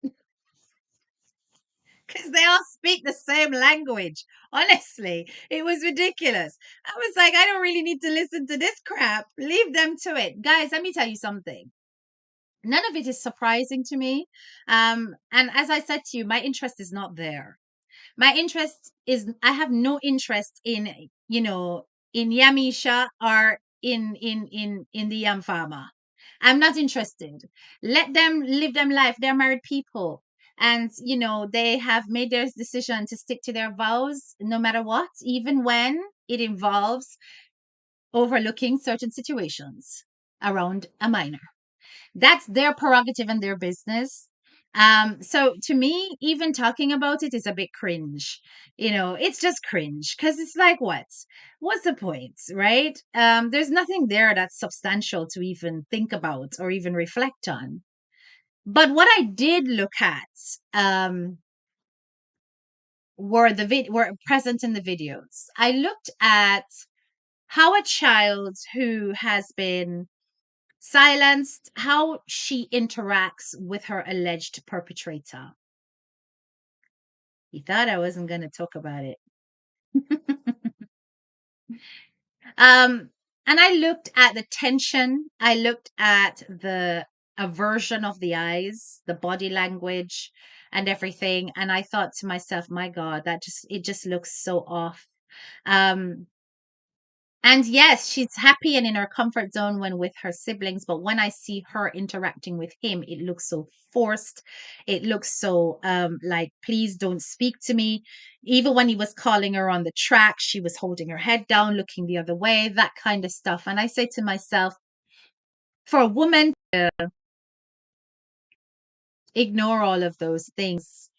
Because they all speak the same language. Honestly, it was ridiculous. I was like, I don't really need to listen to this crap. Leave them to it. Guys, let me tell you something. None of it is surprising to me. And as I said to you, my interest is not there. My interest is, I have no interest in, in Yamisha or in the Yam farmer. I'm not interested. Let them live them life. They're married people. And they have made their decision to stick to their vows no matter what, even when it involves overlooking certain situations around a minor. That's their prerogative and their business. So to me, even talking about it is a bit cringe. It's just cringe because it's like, what's the point, right? There's nothing there that's substantial to even think about or even reflect on. But what I did look at, were present in the videos. I looked at how a child who has been silenced, how she interacts with her alleged perpetrator. You thought I wasn't going to talk about it. um, and I looked at the tension. I looked at the aversion of the eyes, the body language, and everything. And I thought to myself, my God, it just looks so off. Um, And yes, she's happy and in her comfort zone when with her siblings, but when I see her interacting with him, it looks so forced. It looks so like, please don't speak to me. Even when he was calling her on the track, she was holding her head down, looking the other way, that kind of stuff. And I say to myself, for a woman to ignore all of those things,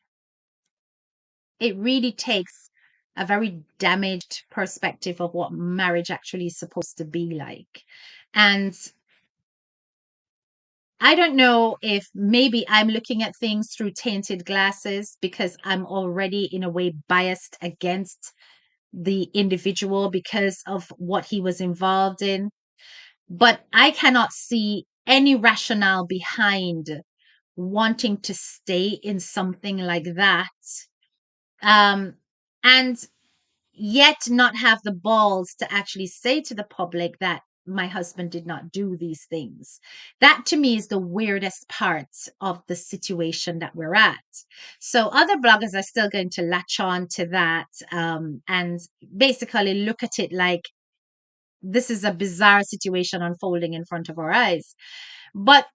it really takes a very damaged perspective of what marriage actually is supposed to be like. And I don't know if maybe I'm looking at things through tainted glasses because I'm already in a way biased against the individual because of what he was involved in. But I cannot see any rationale behind wanting to stay in something like that. And yet not have the balls to actually say to the public that my husband did not do these things. That to me is the weirdest part of the situation that we're at. So other bloggers are still going to latch on to that, and basically look at it like this is a bizarre situation unfolding in front of our eyes. But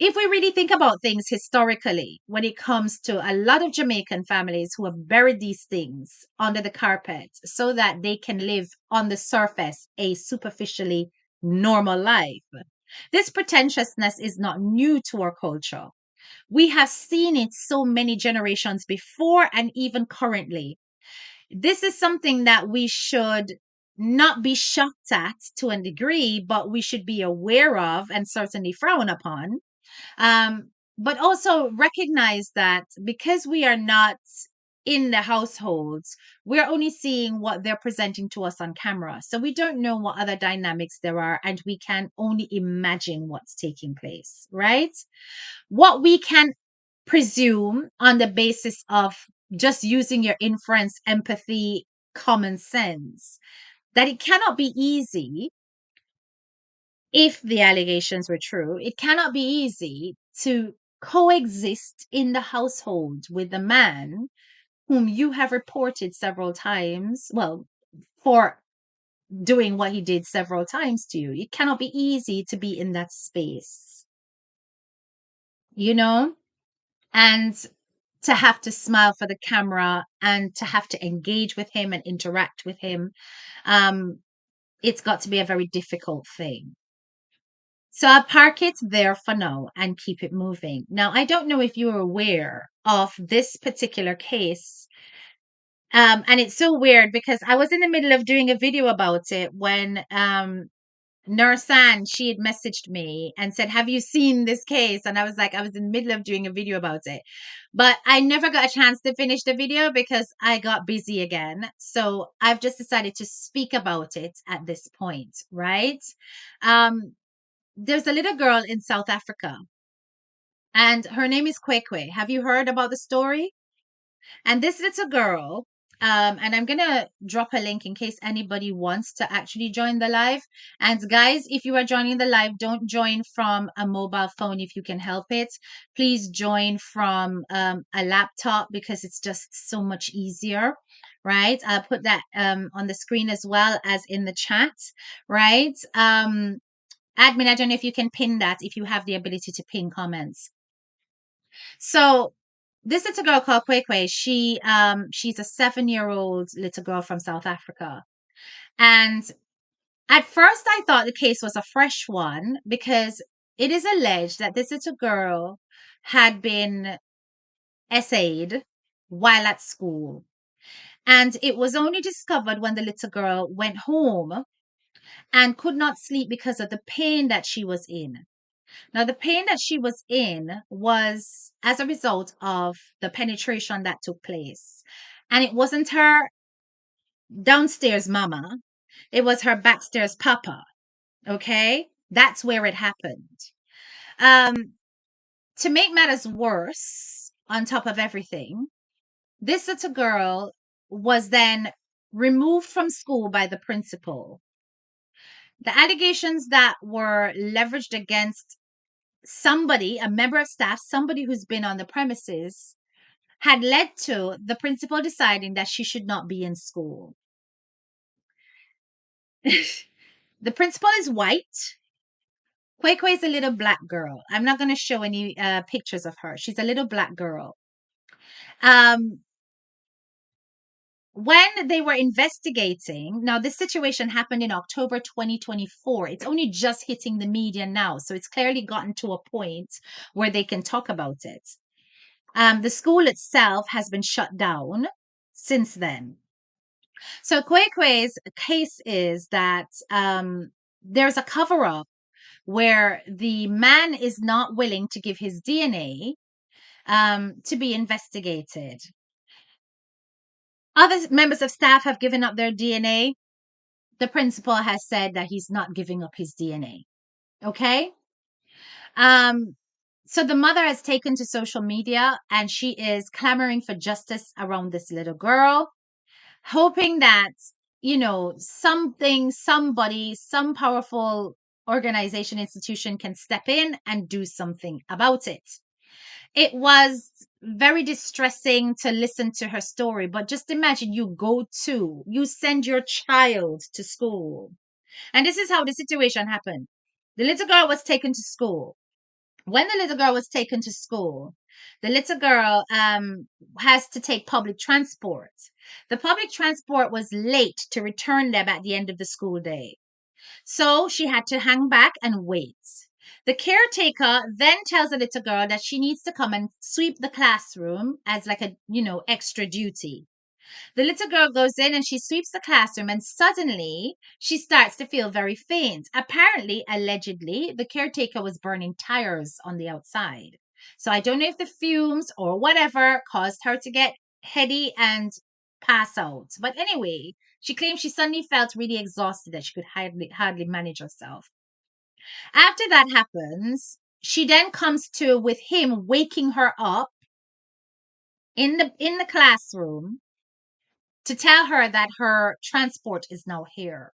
if we really think about things historically, when it comes to a lot of Jamaican families who have buried these things under the carpet so that they can live on the surface a superficially normal life, this pretentiousness is not new to our culture. We have seen it so many generations before and even currently. This is something that we should not be shocked at to a degree, but we should be aware of and certainly frown upon. But also recognize that because we are not in the households, we're only seeing what they're presenting to us on camera. So we don't know what other dynamics there are, and we can only imagine what's taking place, right? What we can presume on the basis of just using your inference, empathy, common sense, that it cannot be easy if the allegations were true, it cannot be easy to coexist in the household with a man whom you have reported several times, well, for doing what he did several times to you. It cannot be easy to be in that space, you know? And to have to smile for the camera and to have to engage with him and interact with him, um, it's got to be a very difficult thing. So I'll park it there for now and keep it moving. Now, I don't know if you're aware of this particular case. And it's so weird because I was in the middle of doing a video about it when Nursan, she had messaged me and said, have you seen this case? And I was like, I was in the middle of doing a video about it. But I never got a chance to finish the video because I got busy again. So I've just decided to speak about it at this point, right? Um, there's a little girl in South Africa, and her name is Kwekwe. Have you heard about the story? And this little girl, And I'm gonna drop a link in case anybody wants to actually join the live. And guys, if you are joining the live, don't join from a mobile phone if you can help it. Please join from a laptop because it's just so much easier. Right. I'll put that on the screen as well as in the chat. Right. Admin, I don't know if you can pin that if you have the ability to pin comments. So this little girl called Kwekwe, she's a 7-year-old little girl from South Africa. And at first I thought the case was a fresh one because it is alleged that this little girl had been essayed while at school. And it was only discovered when the little girl went home and could not sleep because of the pain that she was in. Now, the pain that she was in was as a result of the penetration that took place. And it wasn't her downstairs mama, it was her backstairs papa. Okay? That's where it happened. Um, to make matters worse, on top of everything, this little girl was then removed from school by the principal. The allegations that were leveraged against somebody, a member of staff, somebody who's been on the premises, had led to the principal deciding that she should not be in school. The principal is white. Kwekwe is a little black girl. I'm not going to show any pictures of her. She's a little black girl. Um, when they were investigating, now this situation happened in October 2024. It's only just hitting the media now. So it's clearly gotten to a point where they can talk about it. The school itself has been shut down since then. So Kwekwe's case is that there's a cover up where the man is not willing to give his DNA to be investigated. Other members of staff have given up their DNA. The principal has said that he's not giving up his DNA. Okay. Um, so the mother has taken to social media and she is clamoring for justice around this little girl, hoping that, something, somebody, some powerful organization, institution can step in and do something about it. It was very distressing to listen to her story, but just imagine you send your child to school. And this is how the situation happened. The little girl was taken to school. When the little girl was taken to school, the little girl has to take public transport. The public transport was late to return them at the end of the school day. So she had to hang back and wait. The caretaker then tells the little girl that she needs to come and sweep the classroom as like a, extra duty. The little girl goes in and she sweeps the classroom, and suddenly she starts to feel very faint. Apparently, allegedly, the caretaker was burning tires on the outside. So I don't know if the fumes or whatever caused her to get heady and pass out. But anyway, she claims she suddenly felt really exhausted that she could hardly manage herself. After that happens, she then comes to with him waking her up in the classroom to tell her that her transport is now here.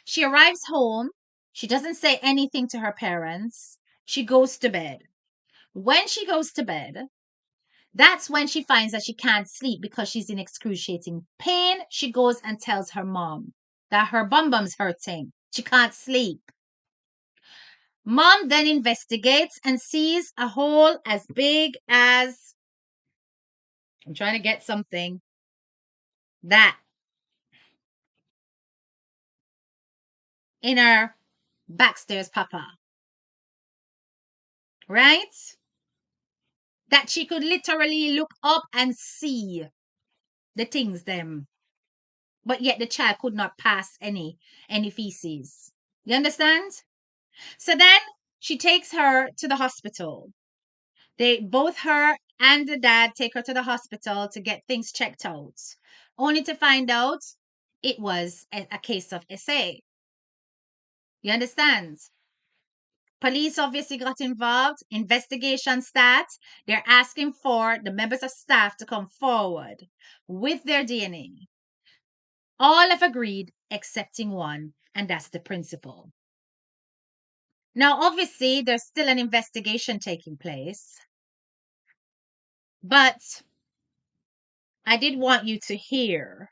She arrives home. She doesn't say anything to her parents. She goes to bed. When she goes to bed, that's when she finds that she can't sleep because she's in excruciating pain. She goes and tells her mom that her bum bum's hurting. She can't sleep. Mom then investigates and sees a hole as big as, I'm trying to get something, that in her backstairs papa. Right? That she could literally look up and see the things them, but yet the child could not pass any feces. You understand? So then she takes her to the hospital. They both, her and the dad, take her to the hospital to get things checked out, only to find out it was a case of SA. You understand? Police obviously got involved. Investigation starts. They're asking for the members of staff to come forward with their DNA. All have agreed excepting one, and that's the principal. Now, obviously, there's still an investigation taking place, but I did want you to hear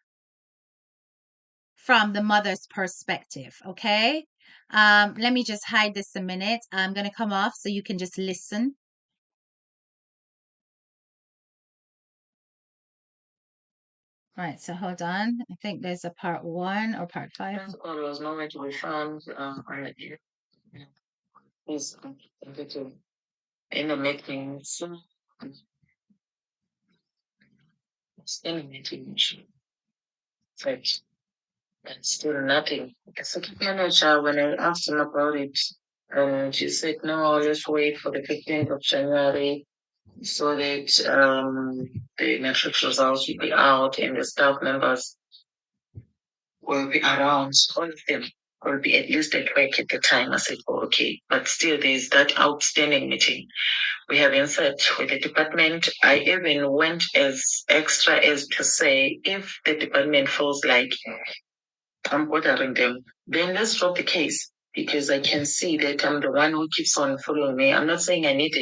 from the mother's perspective, okay? Let me just hide this a minute. I'm going to come off so you can just listen. All right, so hold on. I think there's a part 1 or part 5. Principal was nowhere to be found on the He's convicted in the meeting. So, in the meeting, but still nothing. The second manager, when I asked him about it, she said, no, let's wait for the 15th of January so that the matrix results will be out and the staff members will be around. All of them will be at least at work at the time. I said, oh, okay. But still, there's that outstanding meeting. We haven't said with the department. I even went as extra as to say, if the department feels like I'm bothering them, then let's drop the case because I can see that I'm the one who keeps on following me. I'm not saying I need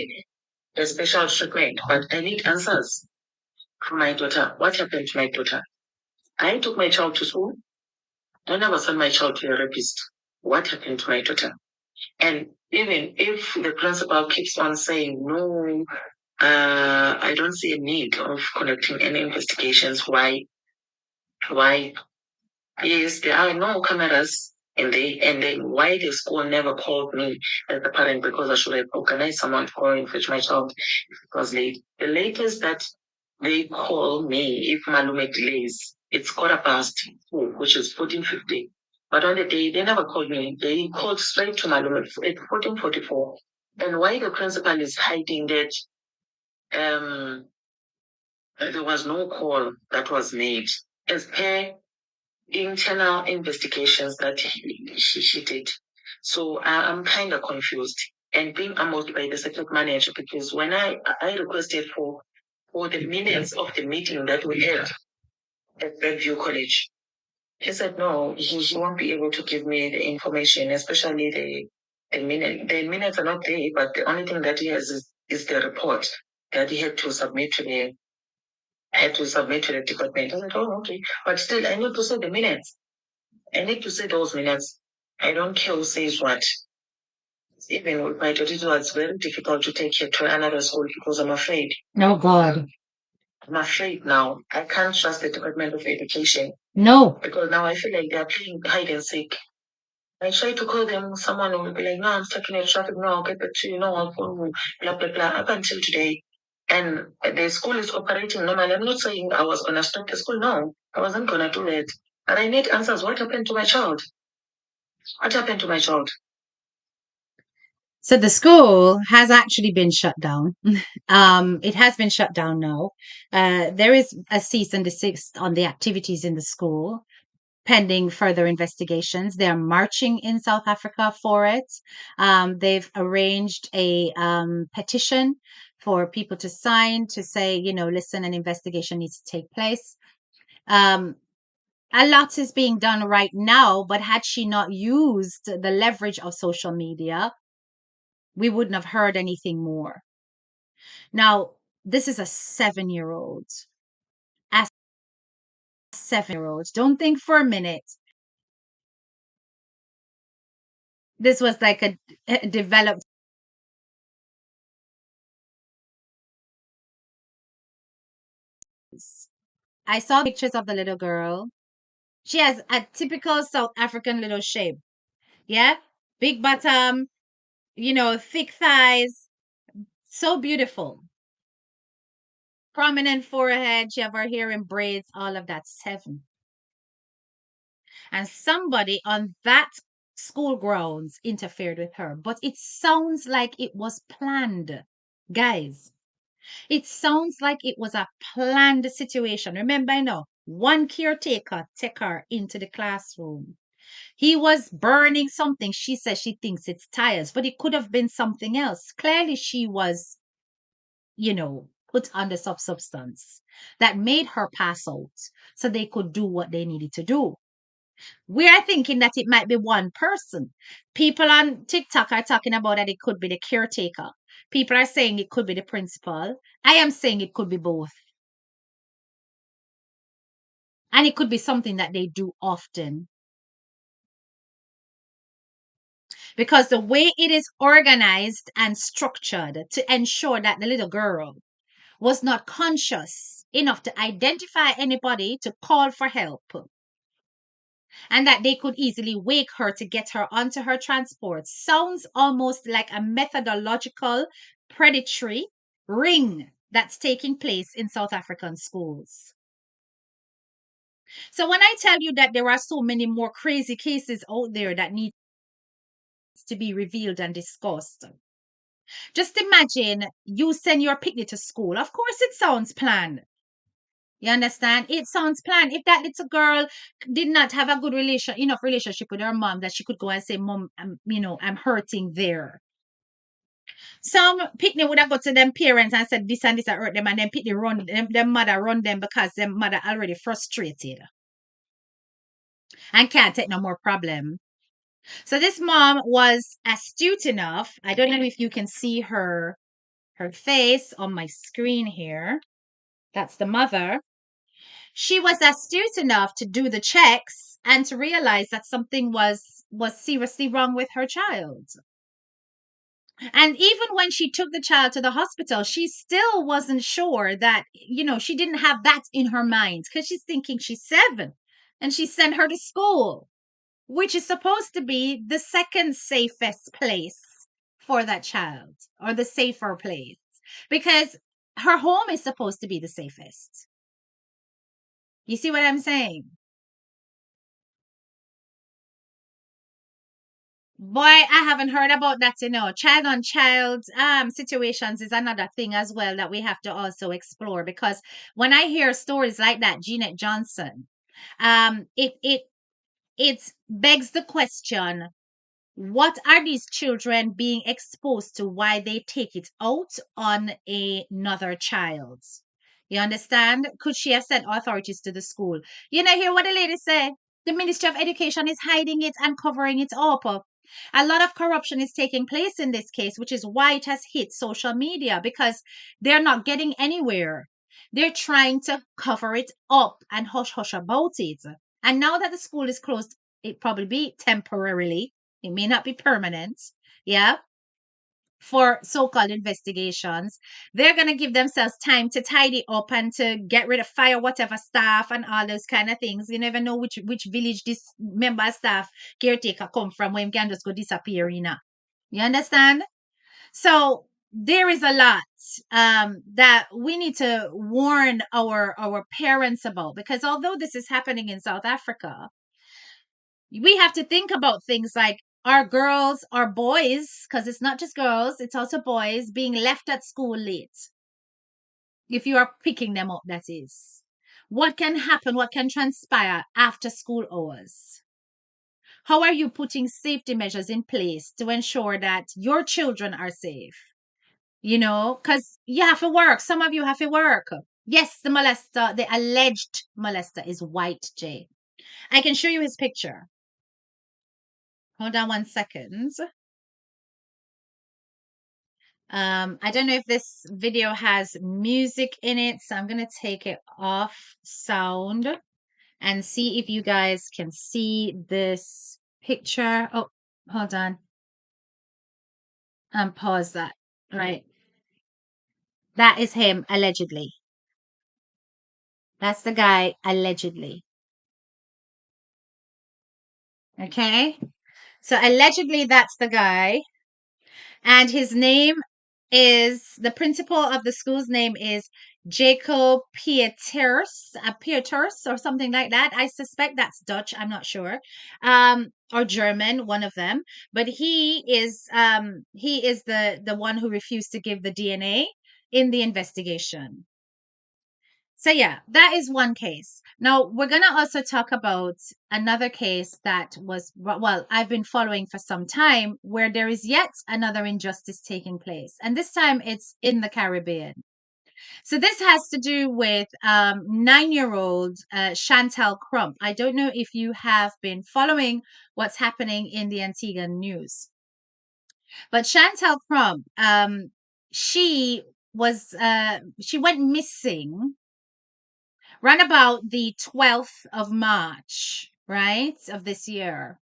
a special treatment, but I need answers from my daughter. What happened to my daughter? I took my child to school. I never sent my child to a rapist. What happened to my daughter? And even if the principal keeps on saying, no, I don't see a need of conducting any investigations. Why? Why? Yes, there are no cameras and then why the school never called me as the parent because I should have organized someone to go and fetch my child if it was late. The latest that they call me if Malume delays, it's 4:15, which is 14:50. But on the day they never called me. They called straight to Malume at 14:44. And why the principal is hiding that there was no call that was made as per internal investigations that she did. So I'm kind of confused and being amongst by the secret manager because when I requested for the minutes of the meeting that we had at Redview College, he said no, he won't be able to give me the information, especially the minute. The minutes are not there, but the only thing that he has is the report that he had to submit to the department. I said, oh, okay. But still, I need to see the minutes. I need to see those minutes. I don't care who says what. Even with my daughter, it was very difficult to take her to another school because I'm afraid. Oh, God. I'm afraid now. I can't trust the Department of Education No. because now I feel like they're playing hide and seek. I try to call them, someone will be like, no, I'm stuck in the traffic, no, I'll get back to you, no, I'll phone you, blah, blah, blah, up until today. And the school is operating normally. I'm not saying I was going to stop the school, no, I wasn't going to do that. But I need answers. What happened to my child? What happened to my child? So the school has actually been shut down. It has been shut down now. There is a cease and desist on the activities in the school, pending further investigations. They're marching in South Africa for it. They've arranged a petition for people to sign to say, listen, an investigation needs to take place. A lot is being done right now, but had she not used the leverage of social media, we wouldn't have heard anything more. Now, this is a 7-year-old. A 7-year-old. Don't think for a minute. This was like a developed. I saw pictures of the little girl. She has a typical South African little shape. Yeah? Big bottom, thick thighs. So beautiful. Prominent forehead. She have her hair in braids, all of that. 7. And somebody on that school grounds interfered with her. But it sounds like it was planned, guys. It sounds like it was a planned situation. Remember, one caretaker take her into the classroom. He was burning something. She says she thinks it's tires, but it could have been something else. Clearly, she was, put under some substance that made her pass out so they could do what they needed to do. We are thinking that it might be one person. People on TikTok are talking about that it could be the caretaker. People are saying it could be the principal. I am saying it could be both. And it could be something that they do often. Because the way it is organized and structured to ensure that the little girl was not conscious enough to identify anybody to call for help, and that they could easily wake her to get her onto her transport sounds almost like a methodological predatory ring that's taking place in South African schools. So when I tell you that there are so many more crazy cases out there that need to be revealed and discussed, just imagine you send your picnic to school. Of course, it sounds planned. You understand? It sounds planned. If that little girl did not have a good enough relationship with her mom, that she could go and say, "Mom, I'm hurting there." Some picnic would have got to them parents and said this and this hurt them, and then picnic run them mother run them because them mother already frustrated and can't take no more problem. So this mom was astute enough. I don't know if you can see her face on my screen here. That's the mother. She was astute enough to do the checks and to realize that something was seriously wrong with her child. And even when she took the child to the hospital, she still wasn't sure that, she didn't have that in her mind because she's thinking she's 7 and she sent her to school, which is supposed to be the second safest place for that child, or the safer place, because her home is supposed to be the safest. You see what I'm saying? Boy, I haven't heard about that, Child on child situations is another thing as well that we have to also explore, because when I hear stories like that, Jeanette Johnson, it begs the question, what are these children being exposed to? Why they take it out on another child? You understand? Could she have sent authorities to the school? You know, hear what the lady say? The Ministry of Education is hiding it and covering it up. A lot of corruption is taking place in this case, which is why it has hit social media, because they're not getting anywhere. They're trying to cover it up and hush hush about it. And now that the school is closed, it probably be temporarily. It may not be permanent. Yeah. For so-called investigations, they're going to give themselves time to tidy up and to get rid of fire whatever staff and all those kind of things. You never know which village this member staff caretaker come from, when you can just go disappear, you understand? So there is a lot that we need to warn our parents about, because although this is happening in South Africa, we have to think about things like, our girls, our boys, because it's not just girls, it's also boys, being left at school late. If you are picking them up, that is. What can happen? What can transpire after school hours? How are you putting safety measures in place to ensure that your children are safe? Because you have to work. Some of you have to work. Yes, the molester, the alleged molester, is white, Jay. I can show you his picture. Hold on 1 second. I don't know if this video has music in it, so I'm going to take it off sound and see if you guys can see this picture. Oh, hold on. Pause that. Right. That is him, allegedly. That's the guy, allegedly. Okay. So allegedly, that's the guy. And his name is, the principal of the school's name is Jacob Pieters or something like that. I suspect that's Dutch. I'm not sure, or German, one of them. But he is the one who refused to give the DNA in the investigation. So yeah, that is one case. Now we're going to also talk about another case that was, well, I've been following for some time, where there is yet another injustice taking place, and this time it's in the Caribbean. So this has to do with 9-year-old Chantal Crump. I don't know if you have been following what's happening in the Antigua news, but Chantal Crump, she went missing round about the 12th of March, right, of this year.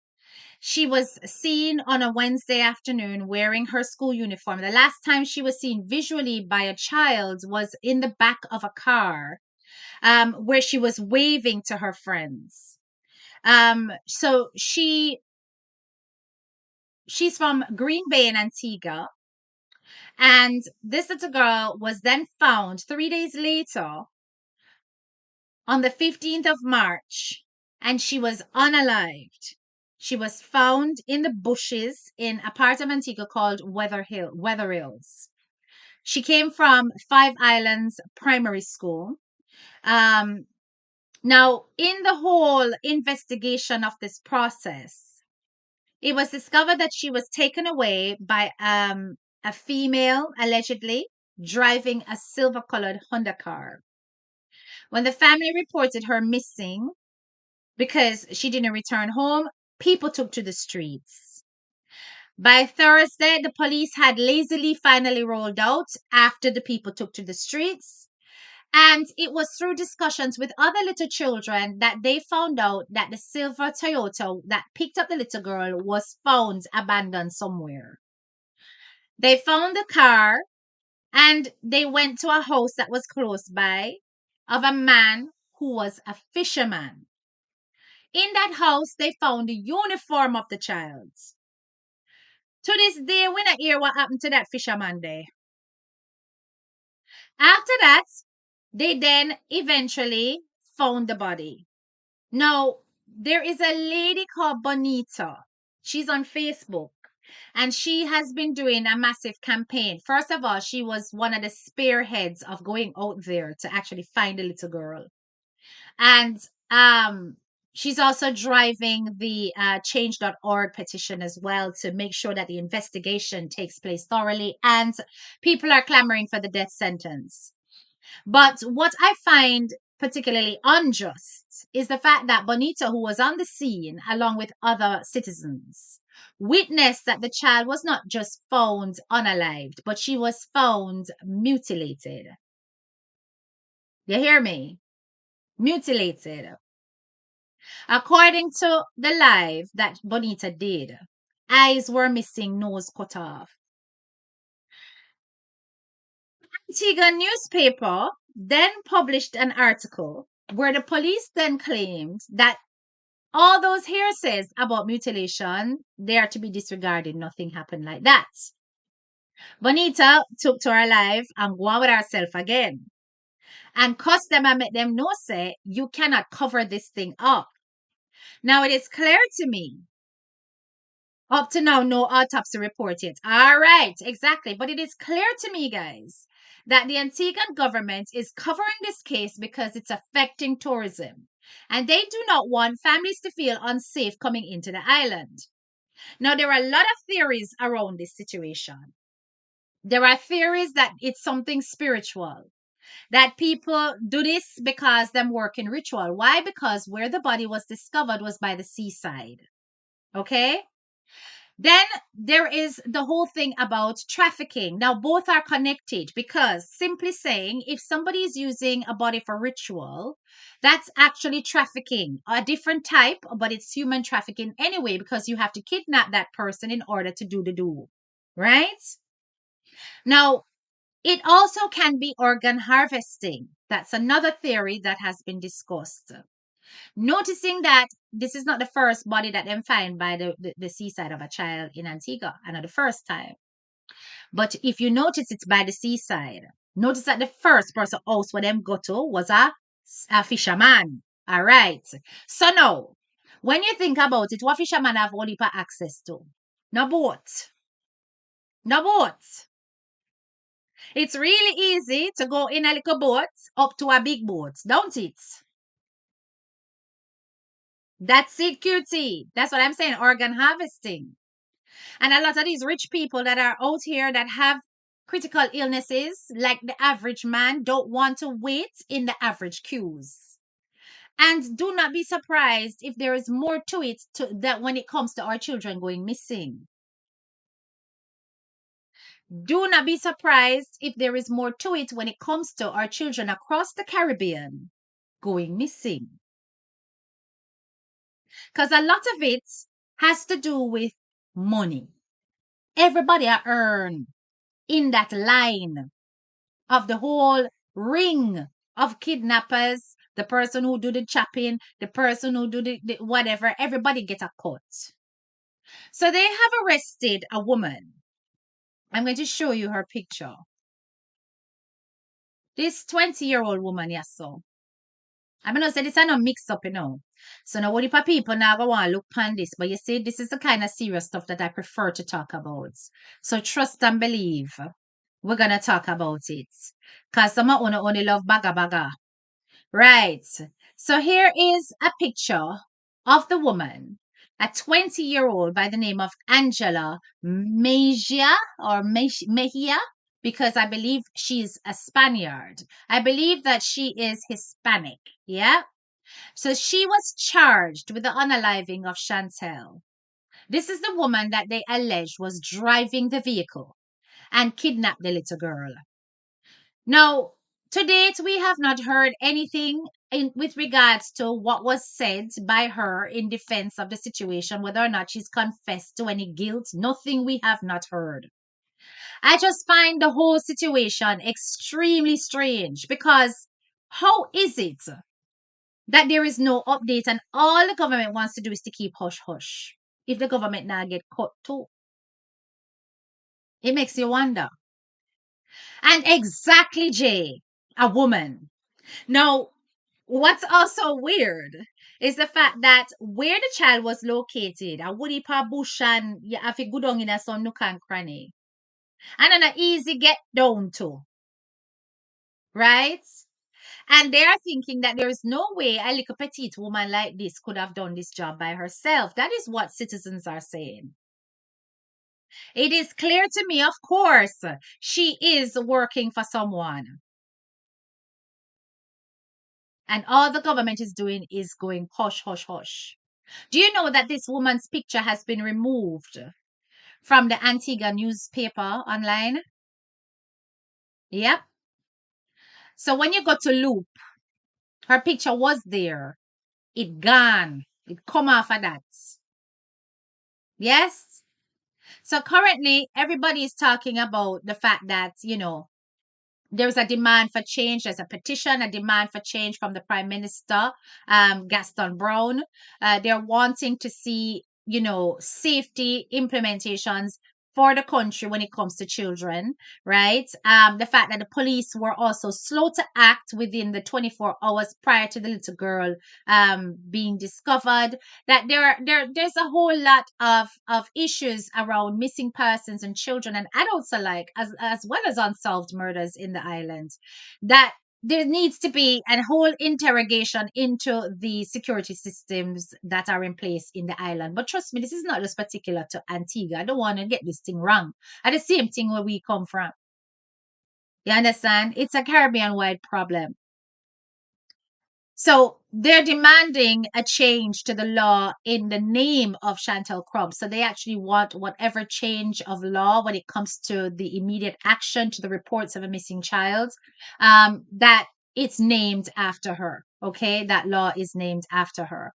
She was seen on a Wednesday afternoon wearing her school uniform. The last time she was seen visually by a child was in the back of a car, where she was waving to her friends. So she's from Green Bay in Antigua, and this little girl was then found 3 days later on the 15th of March, and she was unalived. She was found in the bushes in a part of Antigua called Weather Hills. She came from Five Islands Primary School. Um, Now, in the whole investigation of this process, it was discovered that she was taken away by a female, allegedly, driving a silver colored Honda car. When the family reported her missing because she didn't return home, people took to the streets. By Thursday, the police had lazily finally rolled out after the people took to the streets. And it was through discussions with other little children that they found out that the silver Toyota that picked up the little girl was found abandoned somewhere. They found the car and they went to a house that was close by of a man who was a fisherman. In that house, they found the uniform of the child. To this day, we not hear what happened to that fisherman there. After that, they then eventually found the body. Now, there is a lady called Bonita. She's on Facebook and she has been doing a massive campaign. First of all, she was one of the spearheads of going out there to actually find the little girl. And she's also driving the change.org petition as well to make sure that the investigation takes place thoroughly and people are clamoring for the death sentence. But what I find particularly unjust is the fact that Bonita, who was on the scene along with other citizens, witnessed that the child was not just found unalived, but she was found mutilated. You hear me? Mutilated. According to the live that Bonita did, eyes were missing, nose cut off. Antigua newspaper then published an article where the police then claimed that all those hearsays about mutilation, they are to be disregarded. Nothing happened like that. Bonita took to her life and go on with herself again. And cuss them and make them know, say, you cannot cover this thing up. Now it is clear to me. Up to now, no autopsy report yet. All right, exactly. But it is clear to me, guys, that the Antiguan government is covering this case because it's affecting tourism. And they do not want families to feel unsafe coming into the island. Now, there are a lot of theories around this situation. There are theories that it's something spiritual, that people do this because them work in ritual. Why? Because where the body was discovered was by the seaside. Okay? Then there is the whole thing about trafficking. Now, both are connected because simply saying if somebody is using a body for ritual, that's actually trafficking, a different type, but it's human trafficking anyway because you have to kidnap that person in order to do the do. Right? Now, it also can be organ harvesting. That's another theory that has been discussed. Noticing that this is not the first body that them find by the seaside of a child in Antigua, and not the first time. But if you notice it's by the seaside, notice that the first person house where them go to was a fisherman. All right. So now, when you think about it, what fisherman have only access to? No boat. No boat. It's really easy to go in a little boat up to a big boat, don't it? That's it, cutie. That's what I'm saying, organ harvesting. And a lot of these rich people that are out here that have critical illnesses, like the average man, don't want to wait in the average queues. And do not be surprised if there is more to it that when it comes to our children going missing. Do not be surprised if there is more to it when it comes to our children across the Caribbean going missing. Because a lot of it has to do with money. Everybody are earn in that line of the whole ring of kidnappers, the person who do the chopping, the person who do the whatever, everybody get a cut. So they have arrested a woman. I'm going to show you her picture. This 20-year-old woman, yes, so. I'm going to say this is not mixed up, So now what if people now go on look upon this, but you see, this is the kind of serious stuff that I prefer to talk about. So trust and believe. We're going to talk about it. Because some of you only love baga baga. Right. So here is a picture of the woman, a 20-year-old by the name of Angela Mejia or Mejia, because I believe she's a Spaniard. I believe that she is Hispanic. Yeah. So she was charged with the unaliving of Chantel. This is the woman that they allege was driving the vehicle and kidnapped the little girl. Now, to date, we have not heard anything with regards to what was said by her in defense of the situation, whether or not she's confessed to any guilt. Nothing we have not heard. I just find the whole situation extremely strange because how is it that there is no update and all the government wants to do is to keep hush hush? If the government now get caught too, it makes you wonder. And exactly, Jay, a woman. Now, what's also weird is the fact that where the child was located, a woody pa bush and you have to go down in a some nook and cranny. And an easy get down to, right? And they are thinking that there is no way a little petite woman like this could have done this job by herself. That is what citizens are saying. It is clear to me, of course, she is working for someone. And all the government is doing is going hush, hush, hush. Do you know that this woman's picture has been removed from the Antigua newspaper online? Yep. So when you go to Loop, her picture was there. It gone. It come off of that. Yes. So currently, everybody is talking about the fact that, there's a demand for change. There's a petition, a demand for change from the Prime Minister, Gaston Brown. They're wanting to see, safety implementations for the country when it comes to children, right? The fact that the police were also slow to act within the 24 hours prior to the little girl being discovered. That there's a whole lot of issues around missing persons and children and adults alike, as well as unsolved murders in the island. That there needs to be a whole interrogation into the security systems that are in place in the island. But trust me, this is not just particular to Antigua. I don't want to get this thing wrong. And the same thing where we come from. You understand? It's a Caribbean wide problem. So they're demanding a change to the law in the name of Chantel Crump. So they actually want whatever change of law when it comes to the immediate action to the reports of a missing child, that it's named after her. Okay, that law is named after her.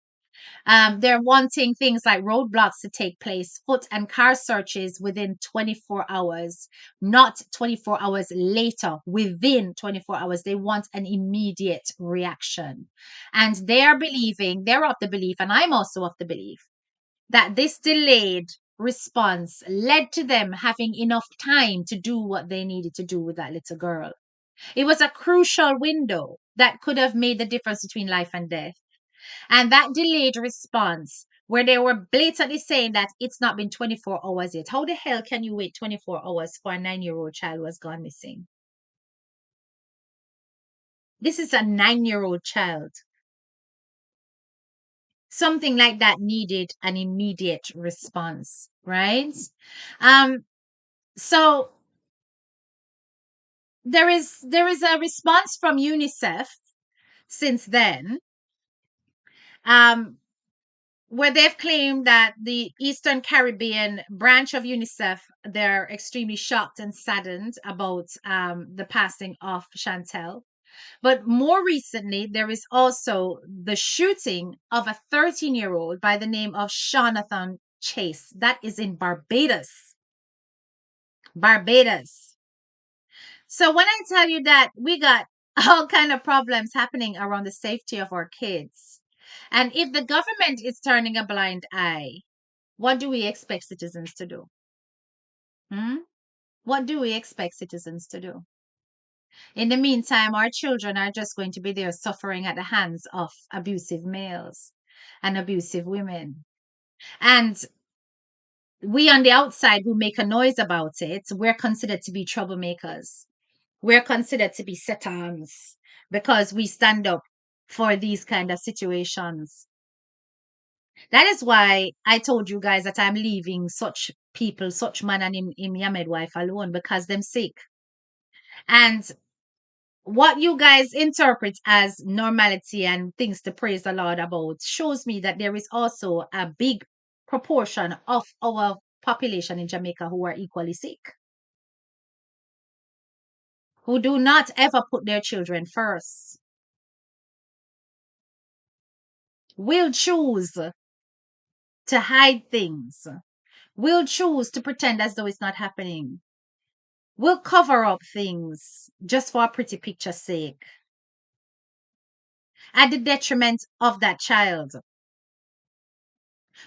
They're wanting things like roadblocks to take place, foot and car searches within 24 hours, not 24 hours later, within 24 hours. They want an immediate reaction. And they're of the belief, and I'm also of the belief, that this delayed response led to them having enough time to do what they needed to do with that little girl. It was a crucial window that could have made the difference between life and death. And that delayed response, where they were blatantly saying that it's not been 24 hours yet. How the hell can you wait 24 hours for a 9-year-old child who has gone missing? This is a 9-year-old child. Something like that needed an immediate response, right? Um, so there is a response from UNICEF since then, um, where they've claimed that the Eastern Caribbean branch of UNICEF, they're extremely shocked and saddened about the passing of Chantel. But more recently, there is also the shooting of a 13-year-old by the name of Jonathan Chase. That is in Barbados. Barbados. So when I tell you that we got all kind of problems happening around the safety of our kids, and if the government is turning a blind eye, what do we expect citizens to do? Hmm? What do we expect citizens to do? In the meantime, our children are just going to be there suffering at the hands of abusive males and abusive women. And we on the outside who make a noise about it, we're considered to be troublemakers. We're considered to be satans because we stand up for these kind of situations. That is why I told you guys that I'm leaving such people, such man and him Yamed wife alone because them sick. And what you guys interpret as normality and things to praise the Lord about shows me that there is also a big proportion of our population in Jamaica who are equally sick, who do not ever put their children first, will choose to hide things, will choose to pretend as though it's not happening, will cover up things just for a pretty picture's sake, at the detriment of that child.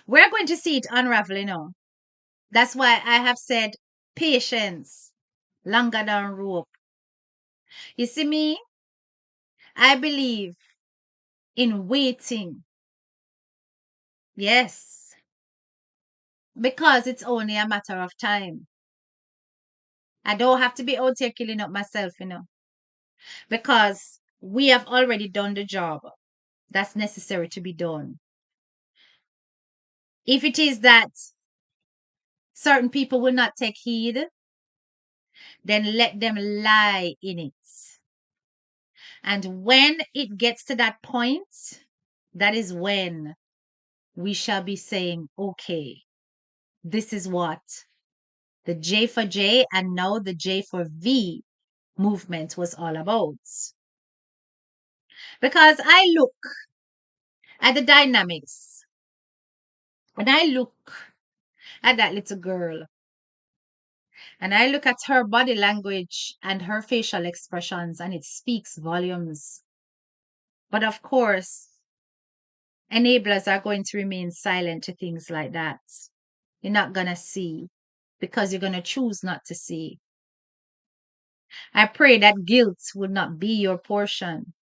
We're going to see it unravel, you know. That's why I have said patience longer than rope. You see me? I believe in waiting. Yes, because it's only a matter of time. I don't have to be out here killing up myself, you know, because we have already done the job that's necessary to be done. If it is that certain people will not take heed, then let them lie in it. And when it gets to that point, that is when we shall be saying, okay, this is what the J for J and now the J for V movement was all about. Because I look at the dynamics and I look at that little girl and I look at her body language and her facial expressions, and it speaks volumes. But of course, enablers are going to remain silent to things like that. You're not going to see because you're going to choose not to see. I pray that guilt will not be your portion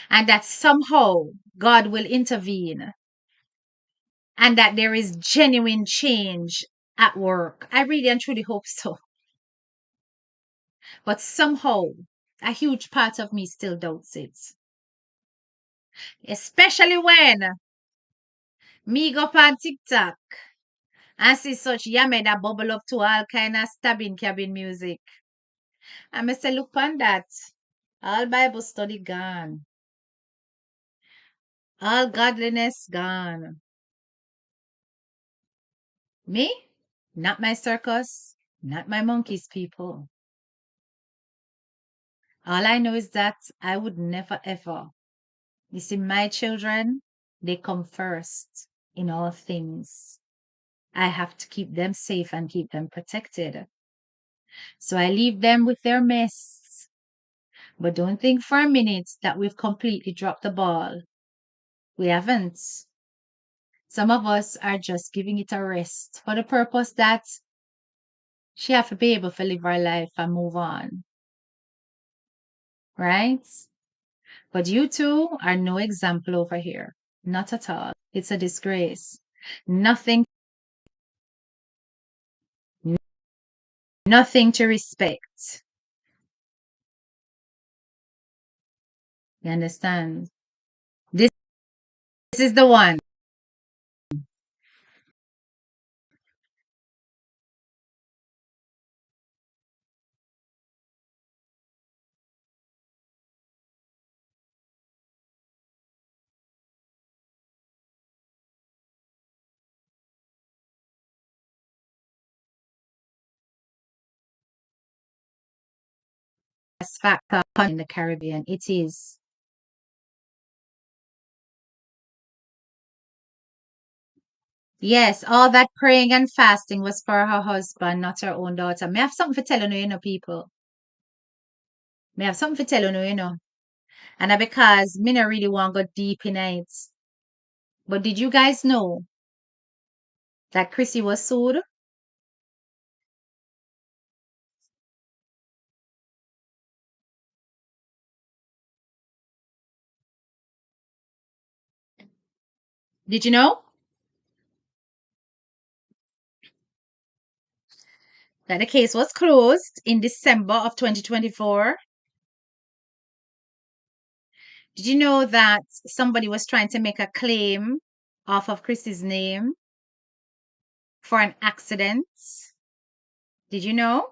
and that somehow God will intervene and that there is genuine change at work. I really and truly hope so. But somehow, a huge part of me still doubts it. Especially when me go on TikTok and see such yame that bubble up to all kind of stabbing cabin music. And I say, look on that. All Bible study gone. All godliness gone. Me? Not my circus. Not my monkeys, people. All I know is that I would never ever. You see, my children, they come first in all things. I have to keep them safe and keep them protected. So I leave them with their mess. But don't think for a minute that we've completely dropped the ball. We haven't. Some of us are just giving it a rest for the purpose that she have to be able to live her life and move on. Right? But you two are no example over here. Not at all. It's a disgrace. Nothing, nothing to respect. You understand? This is the one. Best factor in the Caribbean. It is. Yes, all that praying and fasting was for her husband, not her own daughter. May I have something for telling you, people. May I have something for telling you. And because me not really want to go deep in it. But did you guys know that Chrissy was sued? Did you know that the case was closed in December of 2024? Did you know that somebody was trying to make a claim off of Chrissy's name for an accident? Did you know?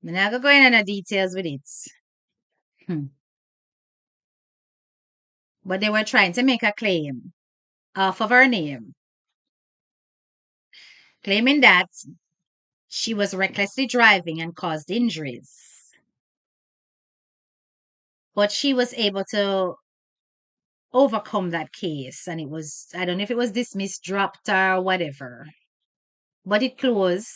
I'm not going to go into the details with it. Hmm. But they were trying to make a claim off of her name, claiming that she was recklessly driving and caused injuries. But she was able to overcome that case, and it was, I don't know if it was dismissed, dropped, or whatever. But it closed.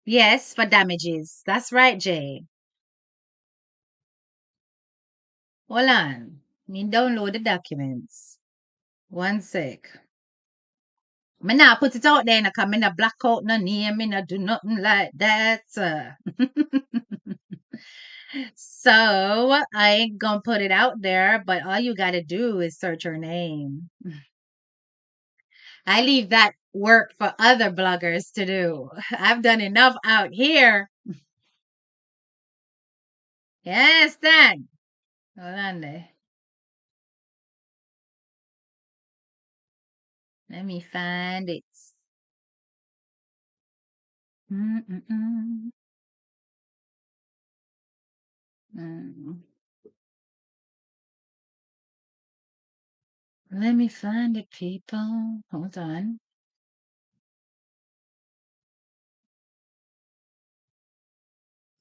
Yes, for damages. That's right, Jay. Hold on. Me download the documents. One sec. Me not put it out there, because me not black out no name, me not do nothing like that. So I ain't gonna put it out there, but all you gotta do is search her name. I leave that work for other bloggers to do. I've done enough out here. Yes, then. Hold on there. Let me find it. Mm-mm-mm. Mm. Let me find it, people. Hold on.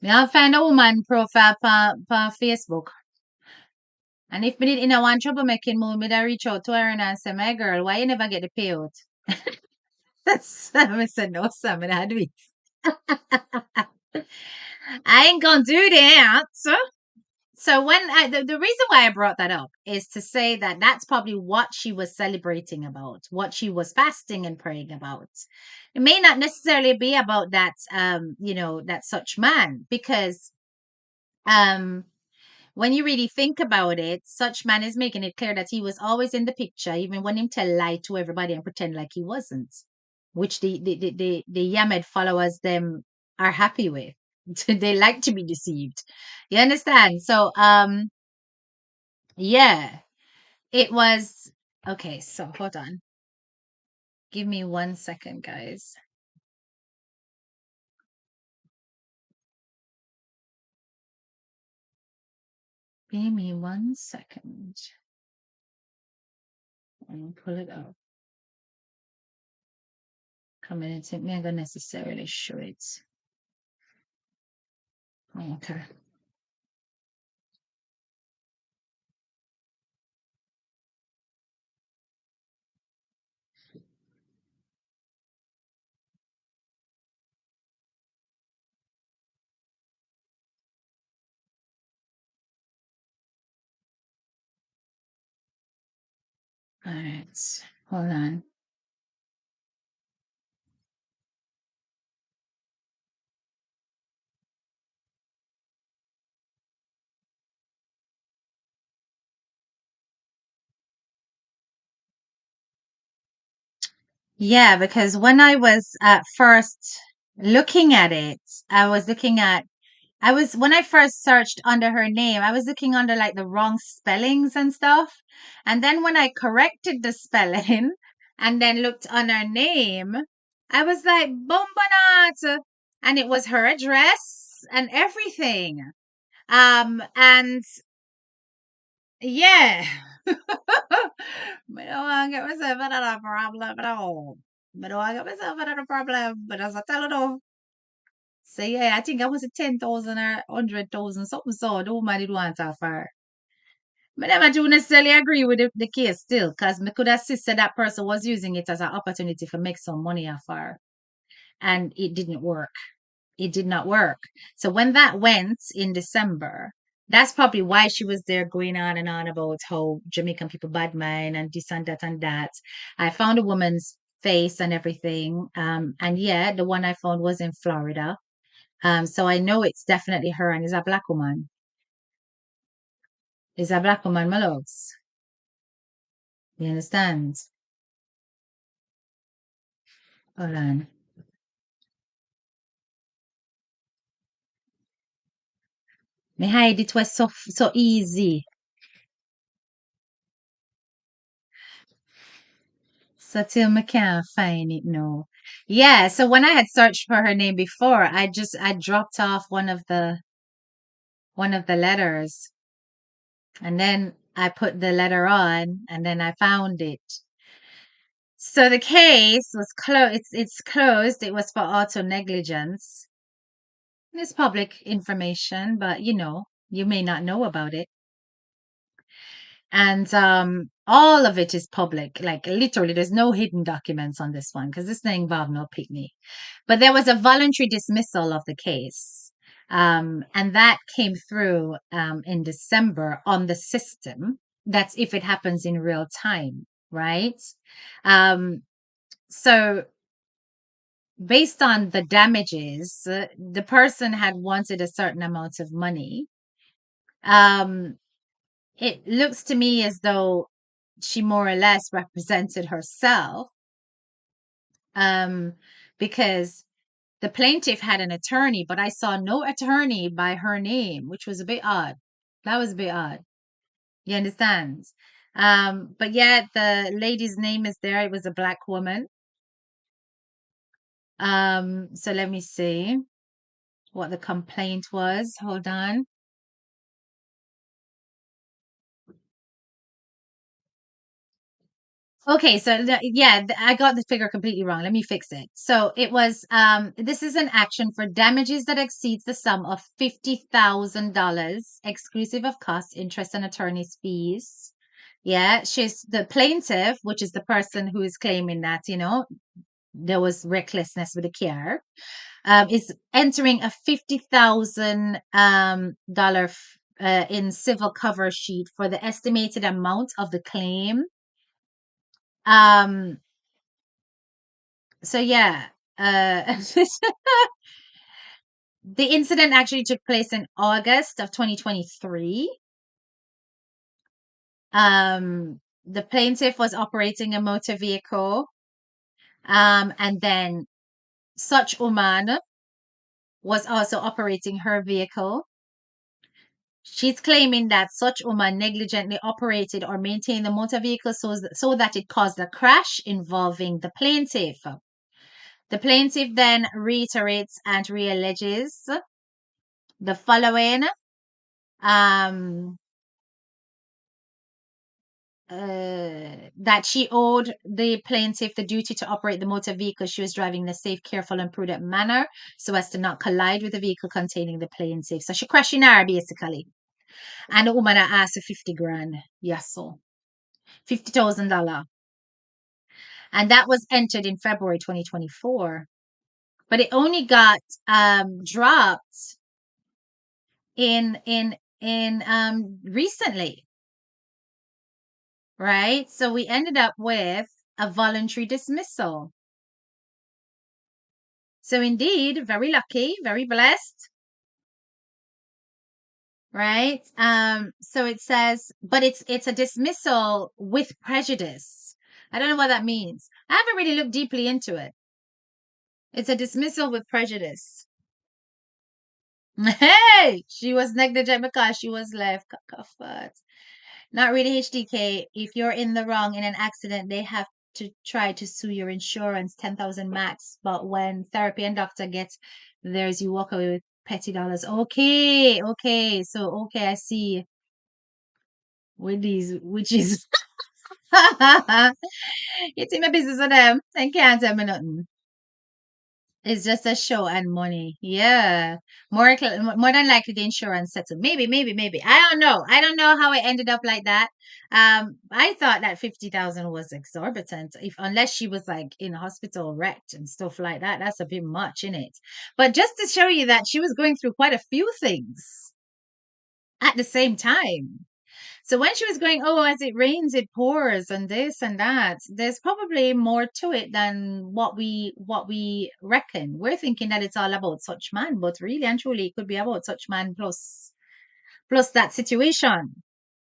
Me I'll find a woman profile on Facebook. And if me did in a one troublemaking mood, me da reach out to her and say, my girl, why you never get the payout? So I said, no, Sam, I do it. I ain't gonna do that. So when the reason why I brought that up is to say that that's probably what she was celebrating about, what she was fasting and praying about. It may not necessarily be about that, that such man, because um, when you really think about it, such man is making it clear that he was always in the picture, even when him tell lie to everybody and pretend like he wasn't, which the Yamed followers them are happy with. They like to be deceived. You understand? So yeah, it was okay. So hold on, give me 1 second, guys. Give me 1 second. And pull it up. Community, me not gonna necessarily show it. Okay. All right. Hold on. Yeah, because when I was at first looking at it, I was looking at when I first searched under her name, I was looking under like the wrong spellings and stuff. And then when I corrected the spelling and then looked on her name, I was like, Bombonat. And it was her address and everything. And yeah. I don't want to get myself into a problem at all. I don't want to get myself into a problem. But as I tell you though, so yeah, I think I was a 10,000 or 100,000, something so. The woman did want to offer. But I do necessarily agree with the case still, because me could have said that person was using it as an opportunity to make some money off her. And it didn't work. It did not work. So when that went in December, that's probably why she was there going on and on about how Jamaican people bad mind and this and that and that. I found a woman's face and everything. And yeah, the one I found was in Florida. So I know it's definitely her and is a black woman. Is a black woman, my loves. You understand? Hold on. Me hide it was so easy. So till me can't find it now. Yeah, so when I had searched for her name before, I dropped off one of the letters and then I put the letter on and then I found it. So the case was closed. It's closed. It was for auto negligence. It's public information, but you may not know about it. And all of it is public. Like literally, there's no hidden documents on this one because this thing involved no picnic. But there was a voluntary dismissal of the case. And that came through in December on the system. That's if it happens in real time, right? Um, so based on the damages, the person had wanted a certain amount of money. Um, it looks to me as though she more or less represented herself, um, because the plaintiff had an attorney, but I saw no attorney by her name, which was a bit odd. That was a bit odd. You understand? But yeah, the lady's name is there. It was a black woman. So let me see what the complaint was. Hold on. Okay, so yeah, I got the figure completely wrong. Let me fix it. So it was this is an action for damages that exceeds the sum of $50,000 exclusive of costs, interest and attorney's fees. Yeah, she's the plaintiff, which is the person who is claiming that, there was recklessness with the care, is entering a $50,000 dollar in civil cover sheet for the estimated amount of the claim. Um, so yeah, the incident actually took place in August of 2023. The plaintiff was operating a motor vehicle, and then such woman was also operating her vehicle. She's claiming that such woman negligently operated or maintained the motor vehicle so that it caused a crash involving the plaintiff. The plaintiff then reiterates and realleges the following. Um, that she owed the plaintiff the duty to operate the motor vehicle she was driving in a safe, careful, and prudent manner so as to not collide with the vehicle containing the plaintiff. So she crashed in her basically. And the woman asked for 50 grand. Yes, so $50,000. And that was entered in February 2024. But it only got dropped in recently, right? So we ended up with a voluntary dismissal. So indeed, very lucky, very blessed, right? So it says, but it's a dismissal with prejudice. I don't know what that means. I haven't really looked deeply into it. It's a dismissal with prejudice. Hey, she was negligent because she was left. Cuckophot. Not really HDK. If you're in the wrong in an accident, they have to try to sue your insurance, 10,000 max. But when therapy and doctor get theirs, you walk away with petty dollars. Okay, okay. So, okay, I see with these witches. It's in my business with them. They can't tell me nothing. It's just a show and money. Yeah. More than likely the insurance settled. Maybe. I don't know. I don't know how it ended up like that. I thought that 50,000 was exorbitant. If unless she was like in hospital wrecked and stuff like that, that's a bit much in it. But just to show you that she was going through quite a few things at the same time. So when she was going, oh, as it rains, it pours, and this and that, there's probably more to it than what we reckon. We're thinking that it's all about such man, but really and truly, it could be about such man plus that situation.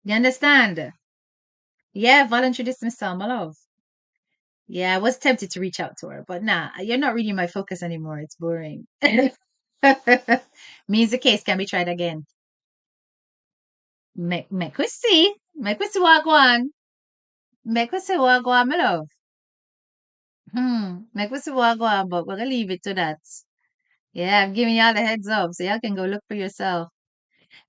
You understand? Yeah, voluntary dismissal, my love. Yeah, I was tempted to reach out to her, but nah, you're not really my focus anymore. It's boring. Means the case can be tried again. Make we see. Make we see what go on. Make we see what go on, my love. Make we see what go on, but we're gonna leave it to that. Yeah, I'm giving y'all the heads up, so y'all can go look for yourself.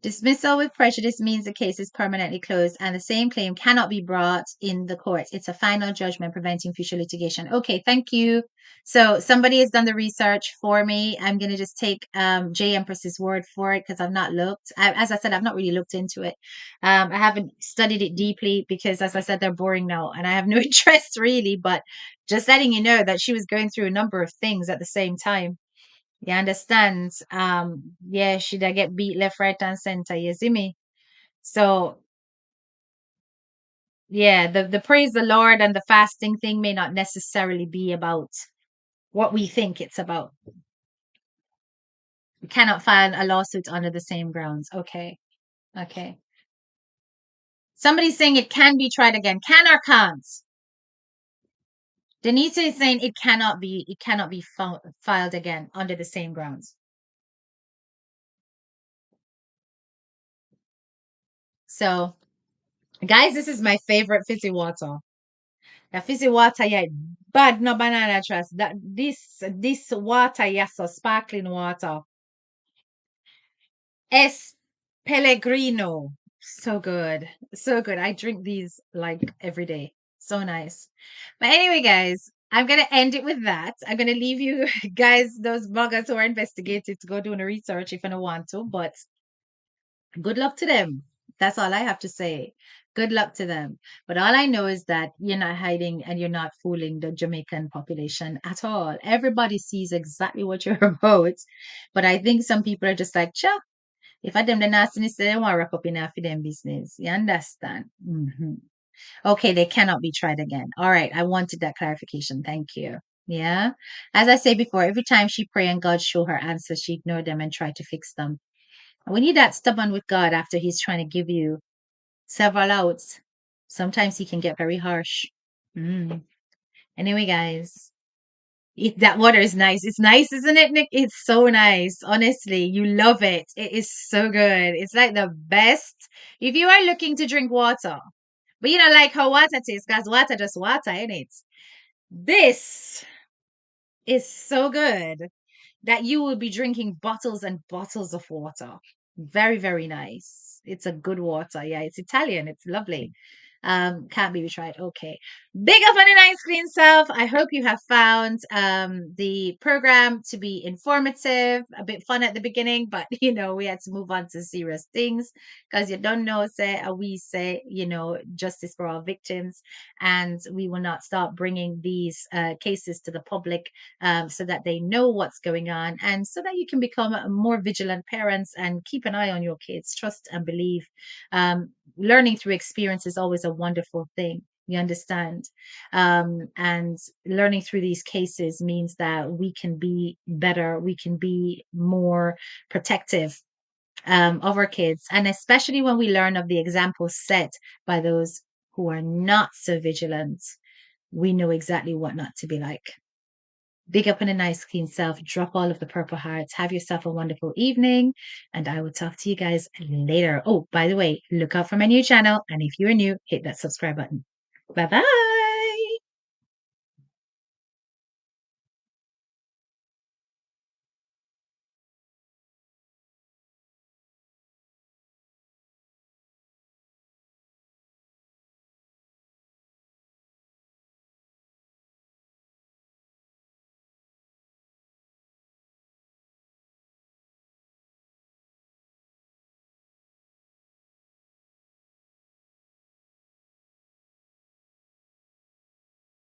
Dismissal with prejudice means the case is permanently closed and the same claim cannot be brought in the court. It's a final judgment preventing future litigation. Okay, thank you. So somebody has done the research for me. I'm going to just take J Empress's word for it because I've not looked. As I said, I've not really looked into it. I haven't studied it deeply because, as I said, they're boring now and I have no interest really. But just letting you know that she was going through a number of things at the same time. You understand? Yeah, should I get beat left, right, and center? You see me? So yeah, the praise the Lord and the fasting thing may not necessarily be about what we think it's about. We cannot file a lawsuit under the same grounds. Okay. Okay. Somebody's saying it can be tried again. Can or can't? Denise is saying it cannot be filed again under the same grounds. So guys, this is my favorite fizzy water. The fizzy water, yeah, bad no banana trust. That this water, yes, so sparkling water. Es Pellegrino. So good. So good. I drink these like every day. So nice. But anyway, guys, I'm gonna end it with that. I'm gonna leave you guys, those bloggers who are investigating, to go do the research if I don't want to, but good luck to them. That's all I have to say. Good luck to them. But all I know is that you're not hiding and you're not fooling the Jamaican population at all. Everybody sees exactly what you're about. But I think some people are just like, cha, if I them the nastiness, they don't want to wrap up in for them business. You understand? Okay, they cannot be tried again. All right, I wanted that clarification. Thank you. Yeah. As I say before, every time she pray and God show her answers, she ignored them and tried to fix them. When you're that stubborn with God after He's trying to give you several outs, sometimes He can get very harsh. Mm. Anyway, guys, that water is nice. It's nice, isn't it, Nick? It's so nice. Honestly, you love it. It is so good. It's like the best. If you are looking to drink water, but you know, like how water tastes, because water just water, in it. This is so good that you will be drinking bottles and bottles of water. Very, very nice. It's a good water. Yeah, it's Italian. It's lovely. Can't be tried. Okay. Big up on a nice clean self. I hope you have found the program to be informative, a bit fun at the beginning, but we had to move on to serious things because you don't know, say, we say, justice for all victims, and we will not stop bringing these cases to the public so that they know what's going on and so that you can become more vigilant parents and keep an eye on your kids. Trust and believe. Learning through experience is always a wonderful thing. You understand? And learning through these cases means that we can be better, we can be more protective of our kids. And especially when we learn of the examples set by those who are not so vigilant, we know exactly what not to be like. Big up on a nice, clean self. Drop all of the purple hearts. Have yourself a wonderful evening. And I will talk to you guys later. Oh, by the way, look out for my new channel. And if you're new, hit that subscribe button. Bye bye.